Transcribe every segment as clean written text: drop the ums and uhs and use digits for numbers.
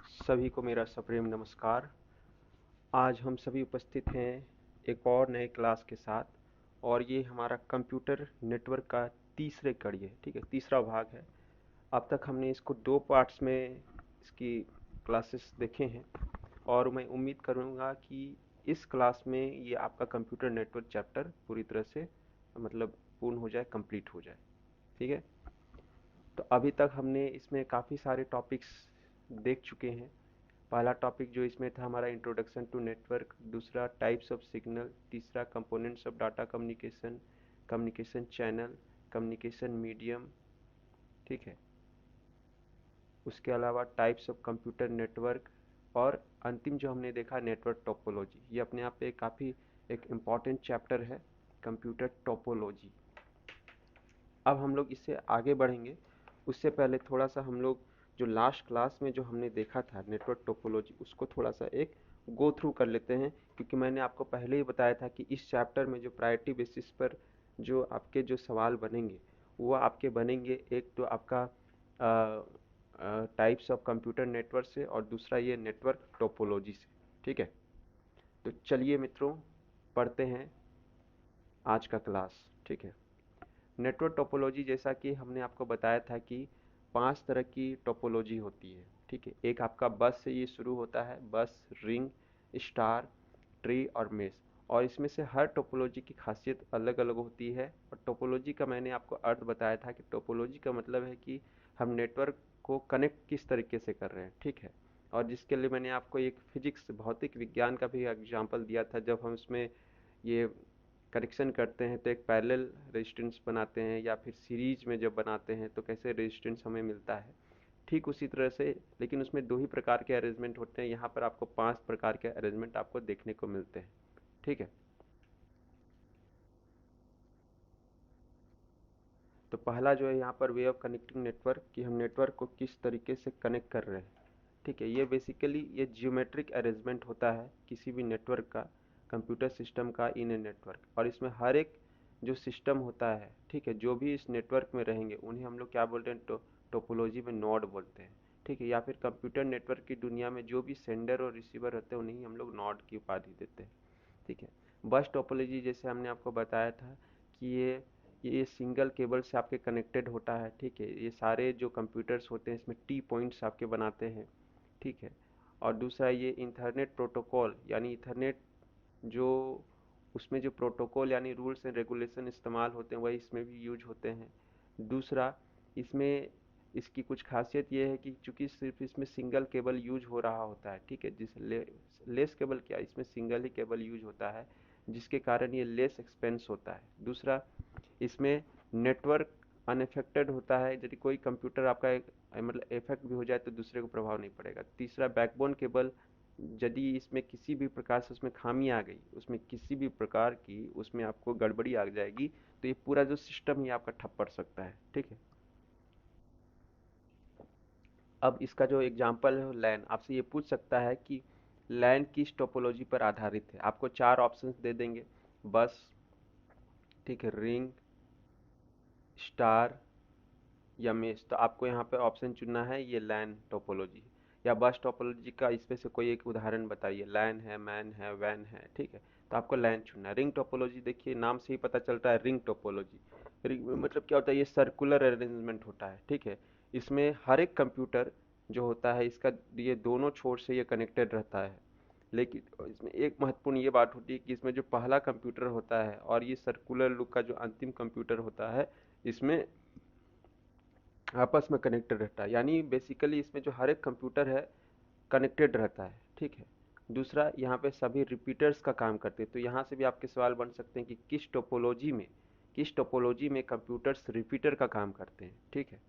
सभी को मेरा सप्रेम नमस्कार। आज हम सभी उपस्थित हैं एक और नए क्लास के साथ, और ये हमारा कंप्यूटर नेटवर्क का तीसरे कड़ी है। ठीक है, तीसरा भाग है। अब तक हमने इसको दो पार्ट्स में इसकी क्लासेस देखे हैं, और मैं उम्मीद करूंगा कि इस क्लास में ये आपका कंप्यूटर नेटवर्क चैप्टर पूरी तरह से मतलब पूर्ण हो जाए, कंप्लीट हो जाए। ठीक है, तो अभी तक हमने इसमें काफ़ी सारे टॉपिक्स देख चुके हैं। पहला टॉपिक जो इसमें था हमारा इंट्रोडक्शन टू नेटवर्क, दूसरा टाइप्स ऑफ सिग्नल, तीसरा components of data communication, communication channel, communication medium. ठीक है, उसके अलावा टाइप्स ऑफ कंप्यूटर नेटवर्क, और अंतिम जो हमने देखा नेटवर्क टोपोलॉजी। ये अपने आप पे काफ़ी एक इम्पॉर्टेंट चैप्टर है, कंप्यूटर टोपोलॉजी। अब हम लोग इससे आगे बढ़ेंगे। उससे पहले थोड़ा सा हम लोग जो लास्ट क्लास में जो हमने देखा था नेटवर्क टोपोलॉजी, उसको थोड़ा सा एक गो थ्रू कर लेते हैं, क्योंकि मैंने आपको पहले ही बताया था कि इस चैप्टर में जो प्रायोरिटी बेसिस पर जो आपके जो सवाल बनेंगे, वो आपके बनेंगे एक तो आपका टाइप्स ऑफ कंप्यूटर नेटवर्क से, और दूसरा ये नेटवर्क टोपोलॉजी से। ठीक है, तो चलिए मित्रों, पढ़ते हैं आज का क्लास। ठीक है, नेटवर्क टोपोलॉजी, जैसा कि हमने आपको बताया था कि 5 तरह की टोपोलॉजी होती है। ठीक है, एक आपका बस से ये शुरू होता है, बस, रिंग, स्टार, ट्री और मेष। और इसमें से हर टोपोलॉजी की खासियत अलग अलग होती है। और टोपोलॉजी का मैंने आपको अर्थ बताया था कि टोपोलॉजी का मतलब है कि हम नेटवर्क को कनेक्ट किस तरीके से कर रहे हैं। ठीक है, और जिसके लिए मैंने आपको एक फिजिक्स भौतिक विज्ञान का भी एग्जाम्पल दिया था। जब हम उसमें ये कनेक्शन करते हैं तो एक पैरेलल रेजिस्टेंस बनाते हैं, या फिर सीरीज में जब बनाते हैं तो कैसे रेजिस्टेंस हमें मिलता है। ठीक उसी तरह से, लेकिन उसमें दो ही प्रकार के अरेंजमेंट होते हैं, यहाँ पर आपको 5 प्रकार के अरेंजमेंट आपको देखने को मिलते हैं। ठीक है, तो पहला जो है यहाँ पर वे ऑफ कनेक्टिंग नेटवर्क, कि हम नेटवर्क को किस तरीके से कनेक्ट कर रहे हैं। ठीक है, ये बेसिकली ये जियोमेट्रिक अरेंजमेंट होता है किसी भी नेटवर्क का, कंप्यूटर सिस्टम का इन ए नेटवर्क। और इसमें हर एक जो सिस्टम होता है, ठीक है, जो भी इस नेटवर्क में रहेंगे उन्हें हम लोग क्या बोलते हैं, टोपोलॉजी में नोड बोलते हैं। ठीक है, या फिर कंप्यूटर नेटवर्क की दुनिया में जो भी सेंडर और रिसीवर होते हैं उन्हें हम लोग नोड की उपाधि देते हैं। ठीक है, बस टोपोलॉजी जैसे हमने आपको बताया था कि ये सिंगल केबल से आपके कनेक्टेड होता है। ठीक है, ये सारे जो कंप्यूटर्स होते हैं इसमें टी पॉइंट्स आपके बनाते हैं। ठीक है, और दूसरा ये इंटरनेट प्रोटोकॉल, यानी इथरनेट जो उसमें जो प्रोटोकॉल यानी रूल्स एंड रेगुलेशन इस्तेमाल होते हैं वही इसमें भी यूज होते हैं। दूसरा, इसमें इसकी कुछ खासियत ये है कि चूंकि सिर्फ इसमें सिंगल केबल यूज हो रहा होता है। ठीक है, लेस केबल क्या, इसमें सिंगल ही केबल यूज होता है, जिसके कारण ये लेस एक्सपेंस होता है। दूसरा, इसमें नेटवर्क अनअफेक्टेड होता है, यदि कोई कंप्यूटर आपका मतलब इफेक्ट भी हो जाए तो दूसरे को प्रभाव नहीं पड़ेगा। तीसरा, बैकबोन केबल, यदि इसमें किसी भी प्रकार से उसमें खामी आ गई, उसमें किसी भी प्रकार की उसमें आपको गड़बड़ी आ जाएगी, तो ये पूरा जो सिस्टम ही आपका ठप पड़ सकता है। ठीक है, अब इसका जो एग्जांपल है लैन, आपसे ये पूछ सकता है कि लैन किस टोपोलॉजी पर आधारित है। आपको 4 ऑप्शंस दे देंगे, बस, ठीक है, रिंग, स्टार या मेष। तो आपको यहाँ पे ऑप्शन चुनना है ये लैन टोपोलॉजी या बस टोपोलॉजी का। इसमें से कोई एक उदाहरण बताइए, लैन है, मैन है, वैन है। ठीक है, तो आपको लैन चुनना है। रिंग टोपोलॉजी, देखिए नाम से ही पता चलता है रिंग टोपोलॉजी। रिंग मतलब क्या होता है, ये सर्कुलर अरेंजमेंट होता है। ठीक है, इसमें हर एक कंप्यूटर जो होता है इसका ये दोनों छोर से ये कनेक्टेड रहता है। लेकिन इसमें एक महत्वपूर्ण ये बात होती है कि इसमें जो पहला कंप्यूटर होता है और ये सर्कुलर लुक का जो अंतिम कंप्यूटर होता है, इसमें आपस में कनेक्टेड रहता है। यानी बेसिकली इसमें जो हर एक कंप्यूटर है कनेक्टेड रहता है। ठीक है, दूसरा, यहाँ पे सभी रिपीटर्स का काम करते हैं। तो यहाँ से भी आपके सवाल बन सकते हैं कि किस टोपोलॉजी में कंप्यूटर्स रिपीटर का काम करते हैं। ठीक है,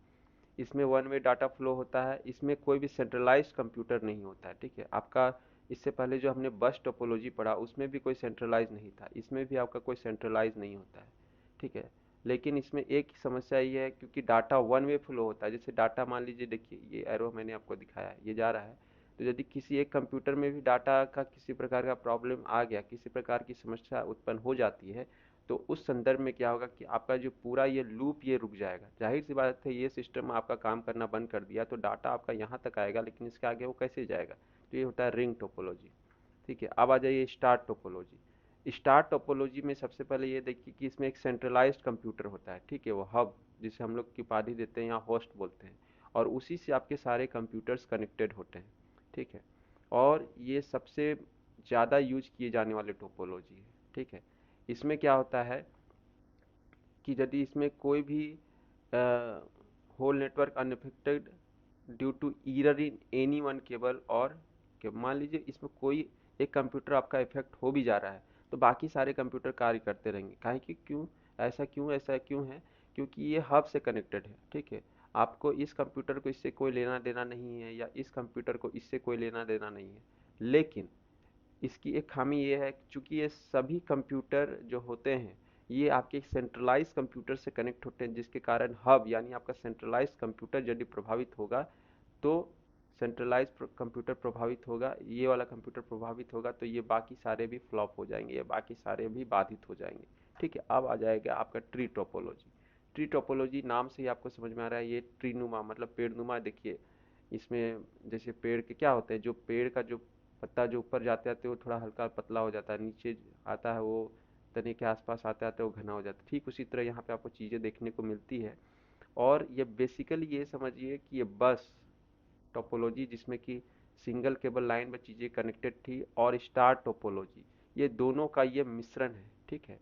इसमें वन वे डाटा फ्लो होता है, इसमें कोई भी सेंट्रलाइज्ड कंप्यूटर नहीं होता है। ठीक है, आपका इससे पहले जो हमने बस टोपोलॉजी पढ़ा उसमें भी कोई सेंट्रलाइज नहीं था, इसमें भी आपका कोई सेंट्रलाइज नहीं होता है। ठीक है, लेकिन इसमें एक समस्या ये है, क्योंकि डाटा वन वे फ्लो होता है। जैसे डाटा, मान लीजिए, देखिए ये एरो मैंने आपको दिखाया है, ये जा रहा है। तो यदि किसी एक कंप्यूटर में भी डाटा का किसी प्रकार का प्रॉब्लम आ गया, किसी प्रकार की समस्या उत्पन्न हो जाती है, तो उस संदर्भ में क्या होगा कि आपका जो पूरा ये लूप ये रुक जाएगा। जाहिर सी बात है, ये सिस्टम आपका काम करना बंद कर दिया तो डाटा आपका यहाँ तक आएगा, लेकिन इसके आगे वो कैसे जाएगा। तो ये होता है रिंग टोपोलॉजी। ठीक है, अब आ जाइए स्टार टोपोलॉजी। स्टार टोपोलॉजी में सबसे पहले ये देखिए कि इसमें एक सेंट्रलाइज्ड कंप्यूटर होता है। ठीक है, वो हब जिसे हम लोग की उपाधि देते हैं या होस्ट बोलते हैं, और उसी से आपके सारे कंप्यूटर्स कनेक्टेड होते हैं। ठीक है, और ये सबसे ज़्यादा यूज किए जाने वाले टोपोलॉजी है। ठीक है, इसमें क्या होता है कि यदि इसमें कोई भी whole network unaffected due to error in any one cable, और मान लीजिए इसमें कोई एक कंप्यूटर आपका इफेक्ट हो भी जा रहा है तो बाकी सारे कंप्यूटर कार्य करते रहेंगे। काहे कि ऐसा क्यों है, क्योंकि ये हब से कनेक्टेड है। ठीक है, आपको इस कंप्यूटर को इससे कोई लेना देना नहीं है, या इस कंप्यूटर को इससे कोई लेना देना नहीं है। लेकिन इसकी एक खामी ये है, चूंकि ये सभी कंप्यूटर जो होते हैं ये आपके सेंट्रलाइज कंप्यूटर से कनेक्ट होते हैं, जिसके कारण हब यानी आपका सेंट्रलाइज कंप्यूटर यदि प्रभावित होगा तो सेंट्रलाइज कंप्यूटर प्रभावित होगा, ये वाला कंप्यूटर प्रभावित होगा तो ये बाकी सारे भी फ्लॉप हो जाएंगे, ये बाकी सारे भी बाधित हो जाएंगे। ठीक है, अब आ जाएगा आपका ट्री टोपोलॉजी। ट्री टोपोलॉजी नाम से ही आपको समझ में आ रहा है, ये ट्री नुमा मतलब पेड़ नुमा। देखिए इसमें जैसे पेड़ के क्या होते हैं, जो पेड़ का जो पत्ता जो ऊपर जाते आते वो थोड़ा हल्का पतला हो जाता है, नीचे आता है वो तने के आसपास आते आते वो घना हो जाता है। ठीक उसी तरह यहाँ पे आपको चीज़ें देखने को मिलती है। और ये बेसिकली ये समझिए कि ये बस टोपोलॉजी जिसमें कि सिंगल केबल लाइन में चीज़ें कनेक्टेड थी, और स्टार टोपोलॉजी, ये दोनों का ये मिश्रण है। ठीक है,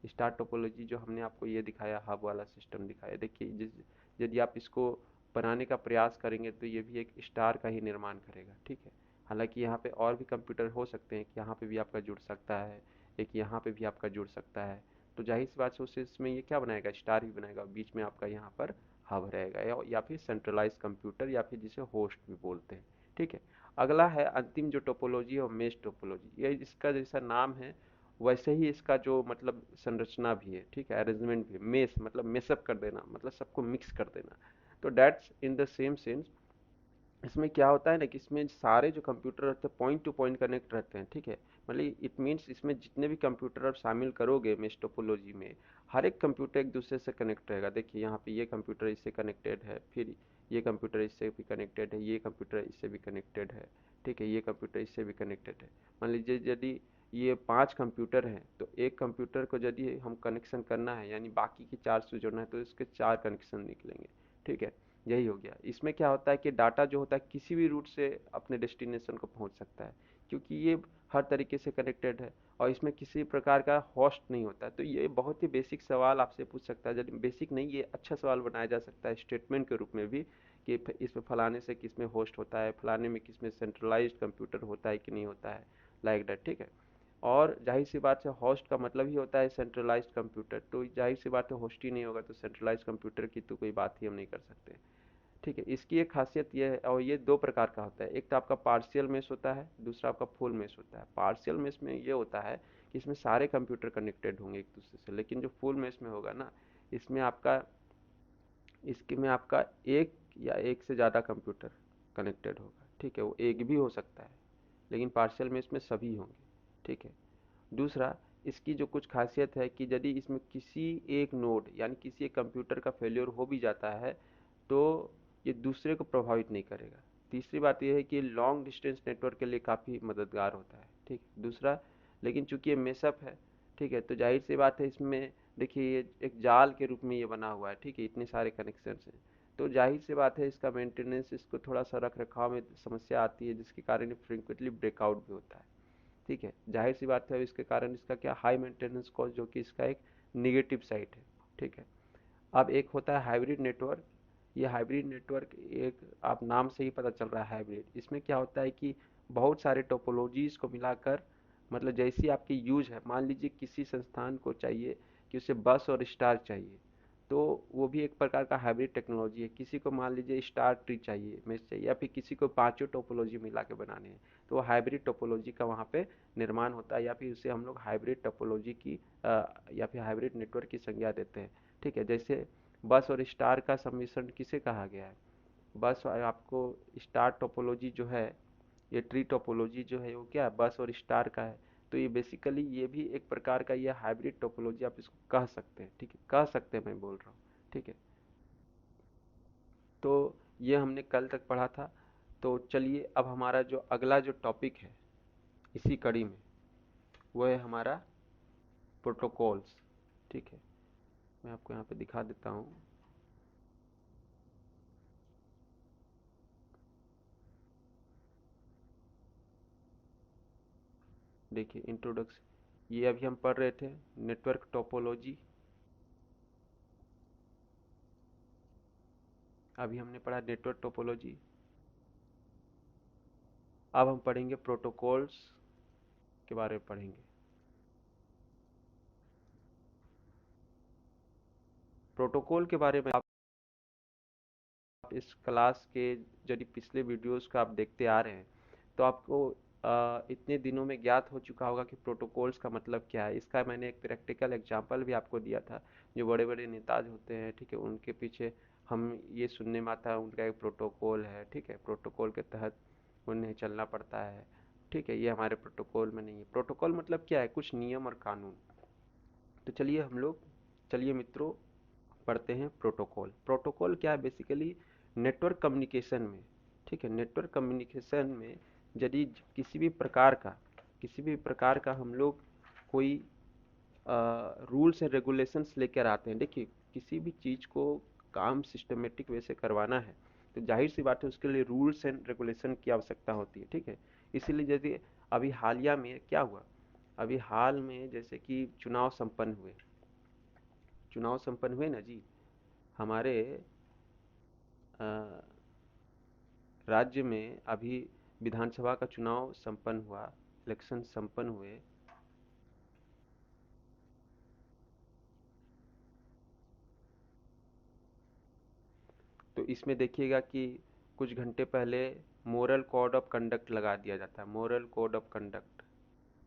स्टार टोपोलॉजी जो हमने आपको ये दिखाया, हब वाला सिस्टम दिखाया, देखिए जिस यदि आप इसको बनाने का प्रयास करेंगे तो ये भी एक स्टार का ही निर्माण करेगा। ठीक है, हालांकि यहाँ पे और भी कंप्यूटर हो सकते हैं कि यहाँ पे भी आपका जुड़ सकता है, एक यहाँ पे भी आपका जुड़ सकता है। तो जाहिर सी बात है उस इसमें ये क्या बनाएगा, स्टार ही बनाएगा, बीच में आपका यहाँ पर हब रहेगा, या फिर सेंट्रलाइज कंप्यूटर, या फिर जिसे होस्ट भी बोलते हैं। ठीक है, अगला है अंतिम जो टोपोलॉजी है वो मेश टोपोलॉजी। ये इसका जैसा नाम है वैसे ही इसका जो मतलब संरचना भी है। ठीक है, अरेंजमेंट भी, मेश मतलब मेसअप कर देना, मतलब सबको मिक्स कर देना। तो that's in the same sense, इसमें क्या होता है ना कि इसमें सारे जो कंप्यूटर रहते हैं पॉइंट टू पॉइंट कनेक्ट रहते हैं। ठीक है, मतलब इट मीन्स इसमें जितने भी कंप्यूटर आप शामिल करोगे मेश टोपोलॉजी में, हर एक कंप्यूटर एक दूसरे से कनेक्ट रहेगा। देखिए यहाँ पे ये कंप्यूटर इससे कनेक्टेड है, फिर ये कंप्यूटर इससे भी कनेक्टेड है, ये कंप्यूटर इससे भी कनेक्टेड है। ठीक है, ये कंप्यूटर इससे भी कनेक्टेड है। मान लीजिए यदि ये 5 कंप्यूटर हैं तो एक कंप्यूटर को यदि हम कनेक्शन करना है यानी बाकी के 4 से जोड़ना है तो इसके 4 कनेक्शन निकलेंगे। ठीक है, यही हो गया। इसमें क्या होता है कि डाटा जो होता है किसी भी रूट से अपने डेस्टिनेशन को पहुंच सकता है, क्योंकि ये हर तरीके से कनेक्टेड है, और इसमें किसी प्रकार का होस्ट नहीं होता है। तो ये बहुत ही बेसिक सवाल आपसे पूछ सकता है, यदि बेसिक नहीं ये अच्छा सवाल बनाया जा सकता है स्टेटमेंट के रूप में भी, कि इसमें फलाने से किसमें होस्ट होता है, फलाने में किसमें सेंट्रलाइज्ड कंप्यूटर होता है कि नहीं होता है, लाइक दैट। ठीक है, और जाहिर सी बात है होस्ट का मतलब ही होता है सेंट्रलाइज्ड कंप्यूटर, तो जाहिर सी बात है होस्ट ही नहीं होगा तो सेंट्रलाइज्ड कंप्यूटर की तो कोई बात ही हम नहीं कर सकते। ठीक है, इसकी एक खासियत ये है, और ये दो प्रकार का होता है, एक तो आपका पार्शियल मेश होता है, दूसरा आपका फुल मेश होता है। पार्शियल मेश में ये होता है कि इसमें सारे कंप्यूटर कनेक्टेड होंगे एक दूसरे से, लेकिन जो फुल मेश में होगा ना, इसमें आपका इसके में आपका एक या एक से ज़्यादा कंप्यूटर कनेक्टेड होगा। ठीक है, वो एक भी हो सकता है, लेकिन पार्शियल मेश में सभी होंगे। ठीक है, दूसरा, इसकी जो कुछ खासियत है कि यदि इसमें किसी एक नोड यानी किसी एक कंप्यूटर का फेल्योर हो भी जाता है तो ये दूसरे को प्रभावित नहीं करेगा। तीसरी बात यह है कि लॉन्ग डिस्टेंस नेटवर्क के लिए काफ़ी मददगार होता है। ठीक, दूसरा, लेकिन चूंकि ये मेसअप है, ठीक है, तो जाहिर सी बात है इसमें देखिए ये एक जाल के रूप में ये बना हुआ है। ठीक है, इतने सारे कनेक्शन हैं, तो जाहिर सी बात है इसका मेंटेनेंस, इसको थोड़ा सा रख रखाव में समस्या आती है, जिसके कारण फ्रिक्वेंटली ब्रेकआउट भी होता है। ठीक है, जाहिर सी बात है इसके कारण इसका क्या हाई मेंटेनेंस कॉस्ट, जो कि इसका एक निगेटिव साइड है। ठीक है, अब एक होता है हाइब्रिड नेटवर्क। ये हाइब्रिड नेटवर्क एक आप नाम से ही पता चल रहा है हाइब्रिड। इसमें क्या होता है कि बहुत सारे टोपोलॉजीज को मिलाकर, मतलब जैसी आपकी यूज है, मान लीजिए किसी संस्थान को चाहिए कि उसे बस और स्टार चाहिए, तो वो भी एक प्रकार का हाइब्रिड टेक्नोलॉजी है। किसी को मान लीजिए स्टार ट्री चाहिए, मेष चाहिए, या फिर किसी को पांचों टोपोलॉजी मिला के बनाने हैं, तो वो हाइब्रिड टोपोलॉजी का वहाँ पे निर्माण होता है, या फिर उसे हम लोग हाइब्रिड टोपोलॉजी की या फिर हाइब्रिड नेटवर्क की संज्ञा देते हैं। ठीक है, जैसे बस और स्टार का सम्मिश्रण किसे कहा गया है, बस और आपको स्टार टोपोलॉजी जो है, ये ट्री टोपोलॉजी जो है वो क्या है, बस और स्टार का है। तो ये बेसिकली ये भी एक प्रकार का ये हाइब्रिड टोपोलॉजी आप इसको कह सकते हैं, ठीक है, कह सकते हैं, मैं बोल रहा हूँ, ठीक है। तो ये हमने कल तक पढ़ा था। तो चलिए अब हमारा जो अगला जो टॉपिक है इसी कड़ी में, वो है हमारा प्रोटोकॉल्स, ठीक है। मैं आपको यहाँ पे दिखा देता हूँ। देखिए इंट्रोडक्शन, ये अभी हम पढ़ रहे थे नेटवर्क टोपोलॉजी, अभी हमने पढ़ा नेटवर्क टोपोलॉजी। अब हम पढ़ेंगे प्रोटोकॉल्स के बारे में पढ़ेंगे। प्रोटोकॉल के बारे में आप इस क्लास के यदि पिछले वीडियोस को आप देखते आ रहे हैं तो आपको इतने दिनों में ज्ञात हो चुका होगा कि प्रोटोकॉल्स का मतलब क्या है। इसका मैंने एक प्रैक्टिकल एग्जांपल भी आपको दिया था। जो बड़े बड़े नेताज होते हैं, ठीक है, उनके पीछे हम ये सुनने में आता है उनका एक प्रोटोकॉल है, ठीक है, प्रोटोकॉल के तहत उन्हें चलना पड़ता है, ठीक है। ये हमारे प्रोटोकॉल में नहीं है। प्रोटोकॉल मतलब क्या है? कुछ नियम और कानून। तो चलिए हम लोग, चलिए मित्रों, पढ़ते हैं प्रोटोकॉल। प्रोटोकॉल क्या है? बेसिकली नेटवर्क कम्युनिकेशन में, ठीक है, नेटवर्क कम्युनिकेशन में यदि किसी भी प्रकार का हम लोग कोई रूल्स एंड रेगुलेशंस लेकर आते हैं। देखिए किसी भी चीज़ को काम सिस्टमेटिक वे से करवाना है तो जाहिर सी बात है उसके लिए रूल्स एंड रेगुलेशन की आवश्यकता होती है, ठीक है। इसीलिए यदि अभी हालिया में क्या हुआ, अभी हाल में जैसे कि चुनाव संपन्न हुए ना जी, हमारे अ, राज्य में अभी विधानसभा का चुनाव संपन्न हुआ, इलेक्शन संपन्न हुए। तो इसमें देखिएगा कि कुछ घंटे पहले मोरल कोड ऑफ कंडक्ट लगा दिया जाता है, मोरल कोड ऑफ कंडक्ट,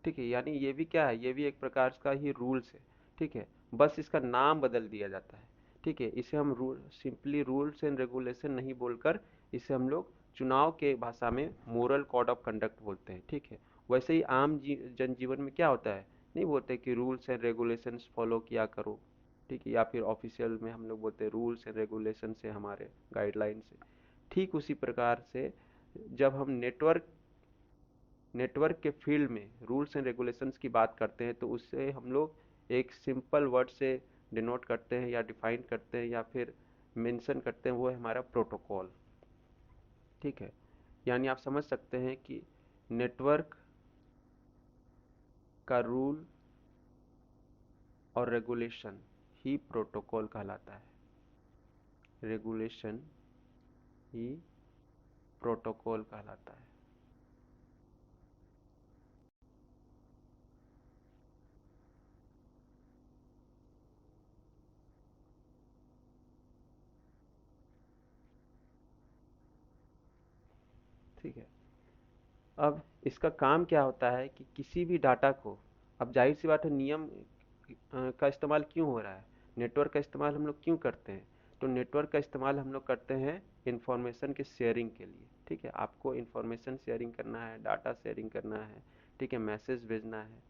ठीक है। यानी ये भी क्या है? ये भी एक प्रकार का ही रूल्स है, ठीक है। बस इसका नाम बदल दिया जाता है, ठीक है। इसे हम rule simply rules and regulation नहीं बोलकर इसे हम लोग चुनाव के भाषा में मोरल कोड ऑफ कंडक्ट बोलते हैं, ठीक है। वैसे ही जनजीवन में क्या होता है? नहीं बोलते कि रूल्स एंड रेगुलेशंस फॉलो किया करो, ठीक है, या फिर ऑफिशियल में हम लोग बोलते हैं रूल्स एंड रेगुलेशन से, हमारे गाइडलाइन से। ठीक उसी प्रकार से जब हम नेटवर्क के फील्ड में रूल्स एंड रेगुलेशंस की बात करते हैं तो उससे हम लोग एक सिंपल वर्ड से डिनोट करते हैं या डिफाइन करते हैं या फिर मेंशन करते हैं, वो है हमारा प्रोटोकॉल, ठीक है। यानी आप समझ सकते हैं कि नेटवर्क का रूल और रेगुलेशन ही प्रोटोकॉल कहलाता है, रेगुलेशन ही प्रोटोकॉल कहलाता है। ठीक है। अब इसका काम क्या होता है कि किसी भी डाटा को, अब जाहिर सी बात है नियम का इस्तेमाल क्यों हो रहा है, नेटवर्क का इस्तेमाल हम लोग क्यों करते हैं? तो नेटवर्क का इस्तेमाल हम लोग करते हैं इंफॉर्मेशन के शेयरिंग के लिए, ठीक है। आपको इंफॉर्मेशन शेयरिंग करना है, डाटा शेयरिंग करना है, ठीक है, मैसेज भेजना है,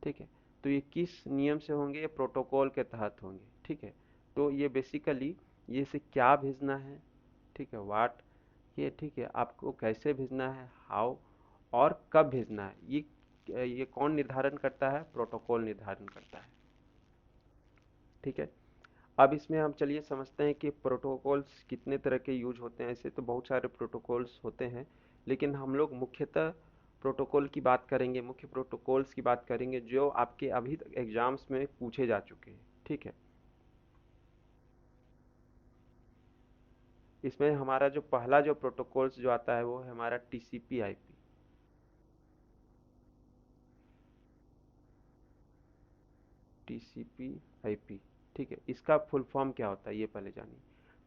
ठीक है। तो ये किस नियम से होंगे? ये प्रोटोकॉल के तहत होंगे, ठीक है। तो ये बेसिकली ये से क्या भेजना है, ठीक है, वाट, ये ठीक है, आपको कैसे भेजना है, हाउ, और कब भेजना है, ये कौन निर्धारण करता है? प्रोटोकॉल निर्धारण करता है, ठीक है। अब इसमें हम चलिए समझते हैं कि प्रोटोकॉल्स कितने तरह के यूज होते हैं। ऐसे तो बहुत सारे प्रोटोकॉल्स होते हैं, लेकिन हम लोग मुख्यतः प्रोटोकॉल की बात करेंगे, मुख्य प्रोटोकॉल्स की बात करेंगे जो आपके अभी तक एग्जाम्स में पूछे जा चुके हैं, ठीक है। इसमें हमारा जो पहला जो प्रोटोकॉल्स जो आता है वो है हमारा टीसीपी आईपी, टीसीपी आईपी, ठीक है। इसका फुल फॉर्म क्या होता है ये पहले जानिए।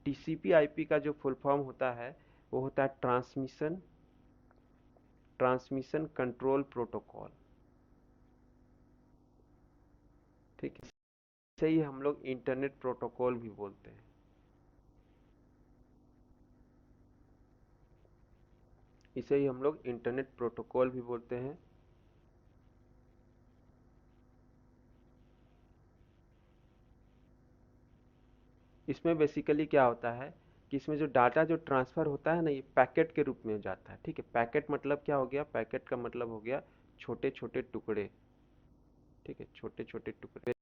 टीसीपी आईपी का जो फुल फॉर्म होता है वो होता है ट्रांसमिशन कंट्रोल प्रोटोकॉल, ठीक है। इसे ही हम लोग इंटरनेट प्रोटोकॉल भी बोलते हैं, इसे ही हम लोग इंटरनेट प्रोटोकॉल भी बोलते हैं। इसमें बेसिकली क्या होता है कि इसमें जो डाटा जो ट्रांसफ़र होता है ना, ये पैकेट के रूप में हो जाता है। ठीक है, पैकेट मतलब क्या हो गया, पैकेट का मतलब हो गया छोटे छोटे टुकड़े। ठीक है, छोटे छोटे टुकड़े,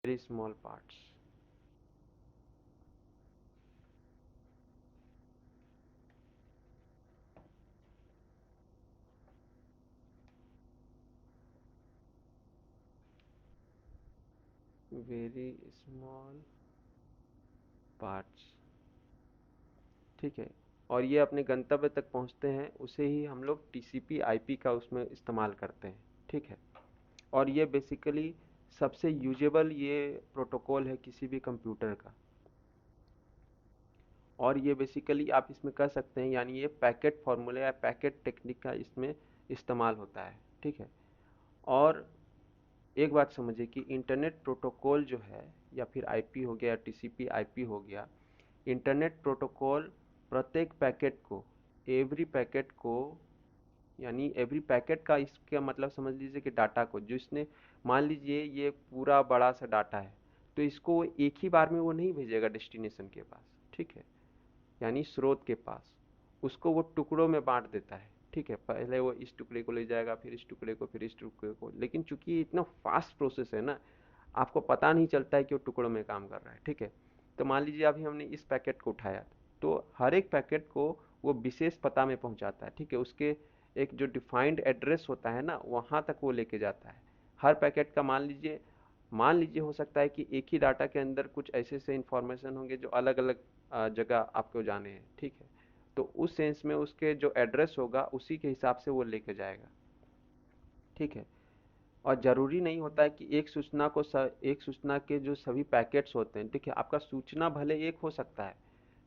very small parts. Very small parts. ठीक है, और ये अपने गंतव्य तक पहुंचते हैं, उसे ही हम लोग टीसीपी आईपी का उसमें इस्तेमाल करते हैं। ठीक है, और ये बेसिकली सबसे यूजेबल ये प्रोटोकॉल है किसी भी कंप्यूटर का। और ये बेसिकली आप इसमें कर सकते हैं, यानी ये पैकेट फार्मूला या पैकेट टेक्निक का इसमें इस्तेमाल होता है। ठीक है, और एक बात समझिए कि इंटरनेट प्रोटोकॉल जो है, या फिर आईपी हो गया, टीसीपी आईपी हो गया, इंटरनेट प्रोटोकॉल प्रत्येक पैकेट को, एवरी पैकेट को, यानी एवरी पैकेट का इसका मतलब समझ लीजिए कि डाटा को, जो इसने, मान लीजिए ये पूरा बड़ा सा डाटा है, तो इसको वो एक ही बार में वो नहीं भेजेगा डेस्टिनेशन के पास। ठीक है, यानी स्रोत के पास, उसको वो टुकड़ों में बांट देता है। ठीक है, पहले वो इस टुकड़े को ले जाएगा, फिर इस टुकड़े को, फिर इस टुकड़े को, लेकिन चूंकि ये इतना फास्ट प्रोसेस है ना, आपको पता नहीं चलता है कि वो टुकड़ों में काम कर रहा है। ठीक है, तो मान लीजिए अभी हमने इस पैकेट को उठाया, तो हर एक पैकेट को वो विशेष पता में पहुंचाता है। ठीक है, उसके एक जो डिफाइंड एड्रेस होता है ना, वहां तक वो लेके जाता है। हर पैकेट का मान लीजिए हो सकता है कि एक ही डाटा के अंदर कुछ ऐसे ऐसे इंफॉर्मेशन होंगे जो अलग अलग जगह आपको जाने हैं। ठीक है, तो उस सेंस में उसके जो एड्रेस होगा उसी के हिसाब से वो लेके जाएगा। ठीक है, और ज़रूरी नहीं होता है कि एक सूचना के जो सभी पैकेट्स होते हैं, ठीक है, आपका सूचना भले एक हो सकता है,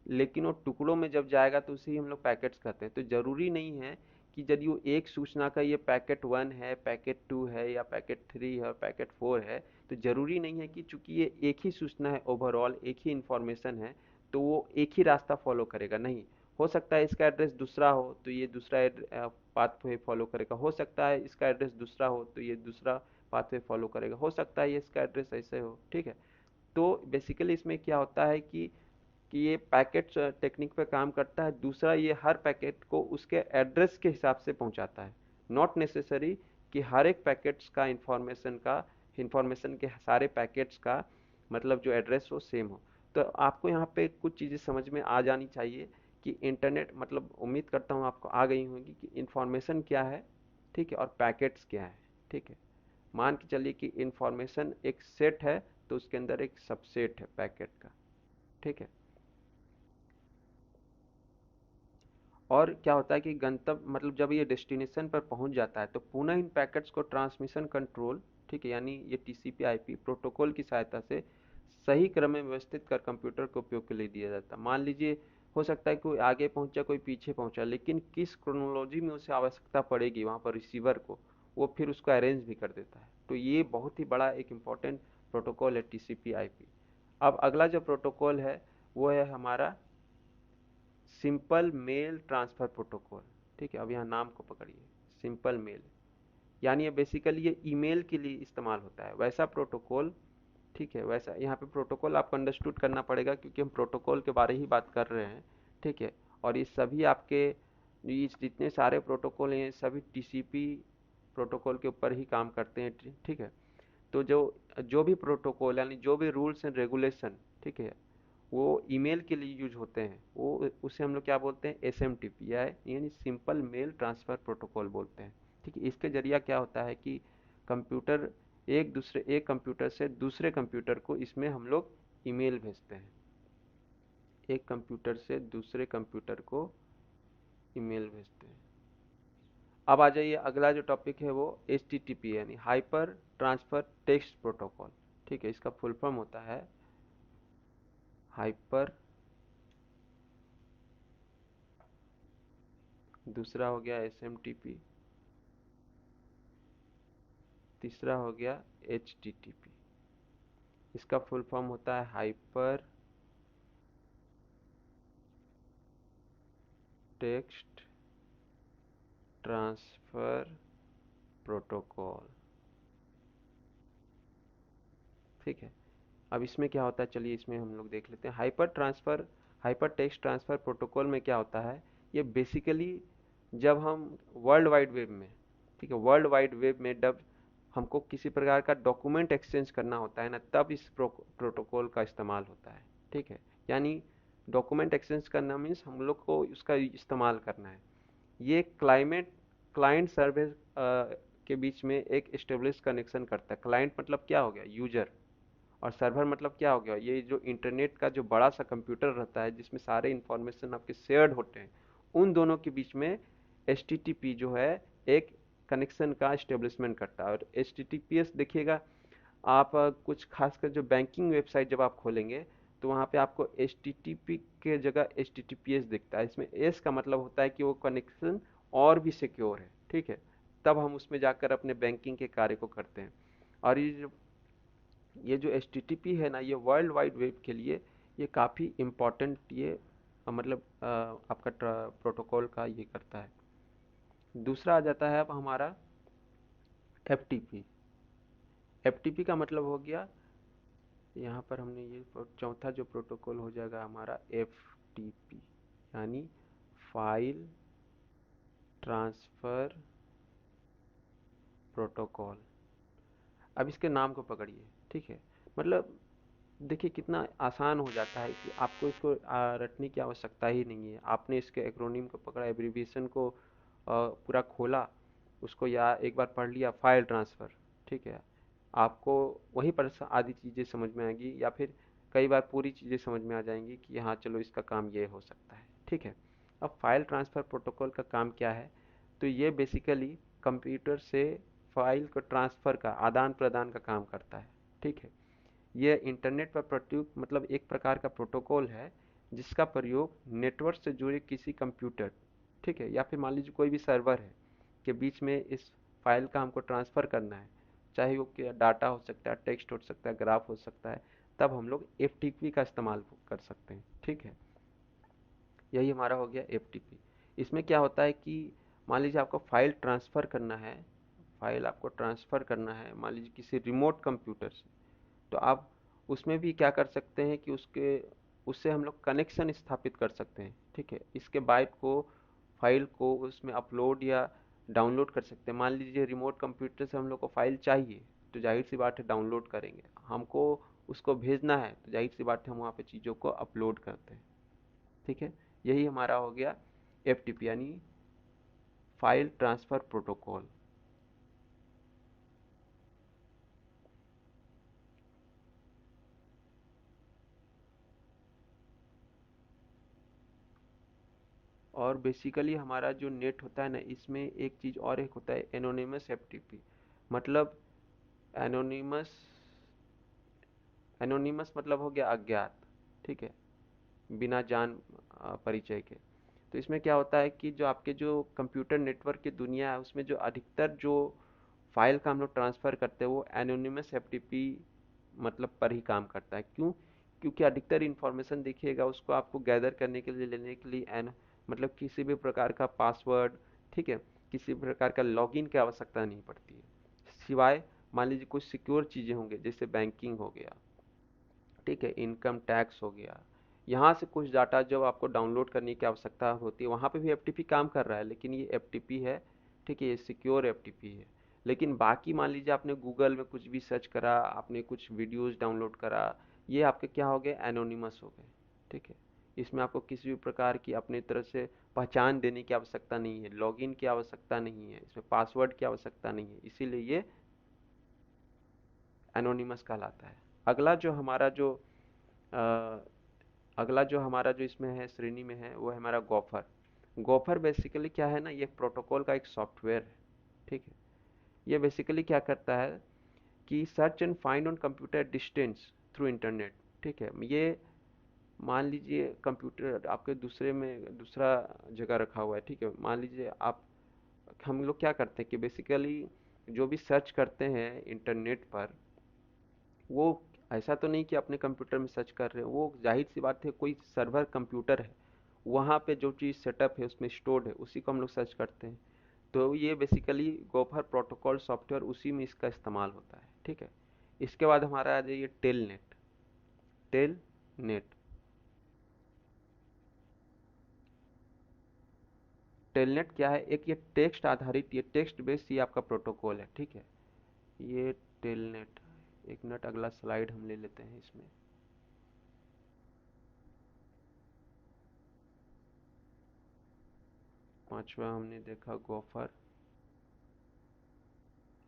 लेकिन वो टुकड़ों में जब जाएगा तो उसे ही हम लोग पैकेट्स कहते हैं। तो ज़रूरी नहीं है कि यदि वो एक सूचना का ये पैकेट 1 है, पैकेट 2 है, या पैकेट 3 है और पैकेट 4 है, तो ज़रूरी नहीं है कि चूंकि ये एक ही सूचना है, ओवरऑल एक ही इन्फॉर्मेशन है, तो वो एक ही रास्ता फॉलो करेगा। नहीं, हो सकता है इसका एड्रेस दूसरा हो तो ये दूसरा पाथवे फॉलो करेगा, हो सकता है इसका एड्रेस दूसरा हो तो ये दूसरा पाथवे फॉलो करेगा, हो सकता है ये इसका एड्रेस ऐसे हो। ठीक है, तो बेसिकली इसमें क्या होता है कि ये पैकेट टेक्निक पे काम करता है। दूसरा, ये हर पैकेट को उसके एड्रेस के हिसाब से पहुंचाता है। नॉट नेसेसरी कि हर एक पैकेट्स का इंफॉर्मेशन के सारे पैकेट्स का मतलब जो एड्रेस हो सेम हो। तो आपको यहाँ पे कुछ चीज़ें समझ में आ जानी चाहिए कि इंटरनेट मतलब, उम्मीद करता हूँ आपको आ गई होंगी कि इंफॉर्मेशन क्या है, ठीक है, और पैकेट्स क्या है। ठीक है, मान के चलिए कि इंफॉर्मेशन एक सेट है, तो उसके अंदर एक सबसेट है पैकेट का। ठीक है, और क्या होता है कि गंतव्य मतलब जब ये डेस्टिनेशन पर पहुंच जाता है, तो पुनः इन पैकेट्स को ट्रांसमिशन कंट्रोल, ठीक है, यानी ये टीसीपी आईपी प्रोटोकॉल की सहायता से सही क्रम में व्यवस्थित कर कंप्यूटर के उपयोग के लिए दिया जाता है। मान लीजिए हो सकता है कोई आगे पहुंचा, कोई पीछे पहुंचा, लेकिन किस क्रोनोलॉजी में उसे आवश्यकता पड़ेगी वहां पर रिसीवर को, वो फिर उसको अरेंज भी कर देता है। तो ये बहुत ही बड़ा एक इम्पोर्टेंट प्रोटोकॉल है टीसीपी आईपी। अब अगला जो प्रोटोकॉल है वो है हमारा सिंपल मेल ट्रांसफर प्रोटोकॉल। ठीक है, अब यहाँ नाम को पकड़िए, सिंपल मेल, यानी ये बेसिकली ये ईमेल के लिए इस्तेमाल होता है वैसा प्रोटोकॉल। ठीक है, वैसा यहाँ पे प्रोटोकॉल आपको अंडरस्टूड करना पड़ेगा क्योंकि हम प्रोटोकॉल के बारे ही बात कर रहे हैं। ठीक है, और ये सभी आपके ये जितने सारे प्रोटोकॉल हैं, ये सभी टीसीपी प्रोटोकॉल के ऊपर ही काम करते हैं। ठीक है, तो जो जो भी प्रोटोकॉल यानी जो भी रूल्स एंड रेगुलेशन, ठीक है, वो ईमेल के लिए यूज होते हैं, वो उसे हम लोग क्या बोलते हैं, एस एम टी पी, यानी सिंपल मेल ट्रांसफ़र प्रोटोकॉल बोलते हैं। ठीक है, इसके जरिया क्या होता है कि कंप्यूटर एक कंप्यूटर से दूसरे कंप्यूटर को इसमें हम लोग ईमेल भेजते हैं, एक कंप्यूटर से दूसरे कंप्यूटर को ईमेल भेजते हैं। अब आ जाइए, अगला जो टॉपिक है वो एच टी टी पी यानी हाइपर ट्रांसफर टेक्स्ट प्रोटोकॉल। ठीक है, इसका फुल फॉर्म होता है हाइपर, दूसरा हो गया एस एम टी पी, तीसरा हो गया एच टी टी पी। इसका फुल फॉर्म होता है हाइपर टेक्स्ट ट्रांसफर प्रोटोकॉल। ठीक है। अब इसमें क्या होता है, चलिए इसमें हम लोग देख लेते हैं। हाइपर टेक्स्ट ट्रांसफर प्रोटोकॉल में क्या होता है, ये बेसिकली जब हम वर्ल्ड वाइड वेब में, ठीक है, वर्ल्ड वाइड वेब में जब हमको किसी प्रकार का डॉक्यूमेंट एक्सचेंज करना होता है ना, तब इस प्रोटोकॉल का इस्तेमाल होता है। ठीक है, यानी डॉक्यूमेंट एक्सचेंज करना मीन्स हम लोग को उसका इस्तेमाल करना है। ये क्लाइंट सर्विस के बीच में एक एस्टेब्लिश कनेक्शन करता है। क्लाइंट मतलब क्या हो गया, यूजर, और सर्वर मतलब क्या हो गया, ये जो इंटरनेट का जो बड़ा सा कंप्यूटर रहता है जिसमें सारे इंफॉर्मेशन आपके शेयर्ड होते हैं, उन दोनों के बीच में एच जो है एक कनेक्शन का स्टेब्लिशमेंट करता है। और एच देखिएगा आप, कुछ खासकर जो बैंकिंग वेबसाइट जब आप खोलेंगे तो वहाँ पे आपको एच के जगह एच दिखता है। इसमें एस का मतलब होता है कि वो कनेक्शन और भी सिक्योर है। ठीक है, तब हम उसमें जाकर अपने बैंकिंग के कार्य को करते हैं। और ये जो एच है ना, ये वर्ल्ड वाइड वेब के लिए ये काफ़ी इम्पोर्टेंट, ये मतलब आपका प्रोटोकॉल का ये करता है। दूसरा आ जाता है अब हमारा एफ का मतलब हो गया, यहाँ पर हमने ये चौथा जो प्रोटोकॉल हो जाएगा हमारा एफ यानी फाइल ट्रांसफ़र प्रोटोकॉल। अब इसके नाम को पकड़िए। ठीक है, मतलब देखिए कितना आसान हो जाता है कि आपको इसको रटने की आवश्यकता ही नहीं है। आपने इसके एक्रोनिम को पकड़ा, एब्रीविएशन को पूरा खोला, उसको या एक बार पढ़ लिया, फाइल ट्रांसफ़र। ठीक है, आपको वहीं पर आधी चीज़ें समझ में आएंगी, या फिर कई बार पूरी चीज़ें समझ में आ जाएंगी कि हाँ चलो इसका काम ये हो सकता है। ठीक है, अब फाइल ट्रांसफ़र प्रोटोकॉल का काम क्या है, तो ये बेसिकली कंप्यूटर से फाइल को ट्रांसफ़र का आदान प्रदान का काम करता है। ठीक है, यह इंटरनेट पर प्रयुक्त मतलब एक प्रकार का प्रोटोकॉल है जिसका प्रयोग नेटवर्क से जुड़े किसी कंप्यूटर, ठीक है, या फिर मान लीजिए कोई भी सर्वर है के बीच में इस फाइल का हमको ट्रांसफ़र करना है। चाहे वो क्या डाटा हो सकता है, टेक्स्ट हो सकता है, ग्राफ हो सकता है, तब हम लोग एफ का इस्तेमाल कर सकते हैं। ठीक है, यही हमारा हो गया एफ। इसमें क्या होता है कि मान लीजिए आपको फाइल आपको ट्रांसफ़र करना है मान लीजिए किसी रिमोट कंप्यूटर से, तो आप उसमें भी क्या कर सकते हैं कि उसके उससे हम लोग कनेक्शन स्थापित कर सकते हैं। ठीक है, इसके बाइट को, फाइल को उसमें अपलोड या डाउनलोड कर सकते हैं। मान लीजिए रिमोट कंप्यूटर से हम लोग को फाइल चाहिए, तो जाहिर सी बात है डाउनलोड करेंगे। हमको उसको भेजना है तो जाहिर सी बात है हम वहाँ पे चीज़ों को अपलोड करते हैं। ठीक है, यही हमारा हो गया एफ यानी फाइल ट्रांसफ़र प्रोटोकॉल। और बेसिकली हमारा जो नेट होता है ना, इसमें एक चीज़ और एक होता है एनोनिमस एफ। मतलब एनोनिमस एनोनिमस मतलब हो गया अज्ञात। ठीक है, बिना जान परिचय के। तो इसमें क्या होता है कि जो आपके जो कंप्यूटर नेटवर्क की दुनिया है उसमें जो अधिकतर जो फाइल का हम लोग ट्रांसफ़र करते हैं वो एनोनिमस एफ मतलब पर ही काम करता है। क्यों? क्योंकि अधिकतर इन्फॉर्मेशन देखिएगा उसको आपको गैदर करने के लिए, लेने के लिए एन मतलब किसी भी प्रकार का पासवर्ड, ठीक है, किसी भी प्रकार का लॉगिन की आवश्यकता नहीं पड़ती है। सिवाय मान लीजिए कुछ सिक्योर चीज़ें होंगे जैसे बैंकिंग हो गया, ठीक है, इनकम टैक्स हो गया, यहाँ से कुछ डाटा जब आपको डाउनलोड करने की आवश्यकता होती है वहाँ पे भी एफ काम कर रहा है, लेकिन ये एफ है। ठीक है, ये सिक्योर एफ है। लेकिन बाकी मान लीजिए आपने गूगल में कुछ भी सर्च करा, आपने कुछ वीडियोस डाउनलोड करा, ये आपके क्या हो गए, एनोनिमस हो गए। ठीक है, इसमें आपको किसी भी प्रकार की अपनी तरफ से पहचान देने की आवश्यकता नहीं है, लॉगिन की आवश्यकता नहीं है, इसमें पासवर्ड की आवश्यकता नहीं है, इसीलिए ये एनोनिमस कहलाता है। अगला जो हमारा जो अ, अगला जो हमारा जो इसमें है, श्रेणी में है, वो है हमारा गोफर। गोफर बेसिकली क्या है ना, ये प्रोटोकॉल का एक सॉफ्टवेयर है। ठीक है, ये बेसिकली क्या करता है कि search and find on computer distance through internet. ठीक है, ये मान लीजिए कंप्यूटर आपके दूसरा जगह रखा हुआ है। ठीक है, मान लीजिए आप, हम लोग क्या करते हैं कि बेसिकली जो भी सर्च करते हैं इंटरनेट पर, वो ऐसा तो नहीं कि अपने कंप्यूटर में सर्च कर रहे हो, वो जाहिर सी बात है कोई सर्वर कंप्यूटर है, वहाँ पे जो चीज़ सेटअप है उसमें स्टोर्ड है, उसी को हम लोग सर्च करते हैं। तो ये बेसिकली गोफर प्रोटोकॉल सॉफ्टवेयर, उसी में इसका इस्तेमाल होता है। ठीक है, इसके बाद हमारा आ जाइए telnet. Telnet telnet क्या है? एक ये टेक्स्ट आधारित, ये टेक्स्ट बेस्ड ये आपका प्रोटोकॉल है, ठीक है। ये टेलनेट, एक मिनट अगला स्लाइड हम ले लेते हैं इसमें। पांचवा हमने देखा गोफर।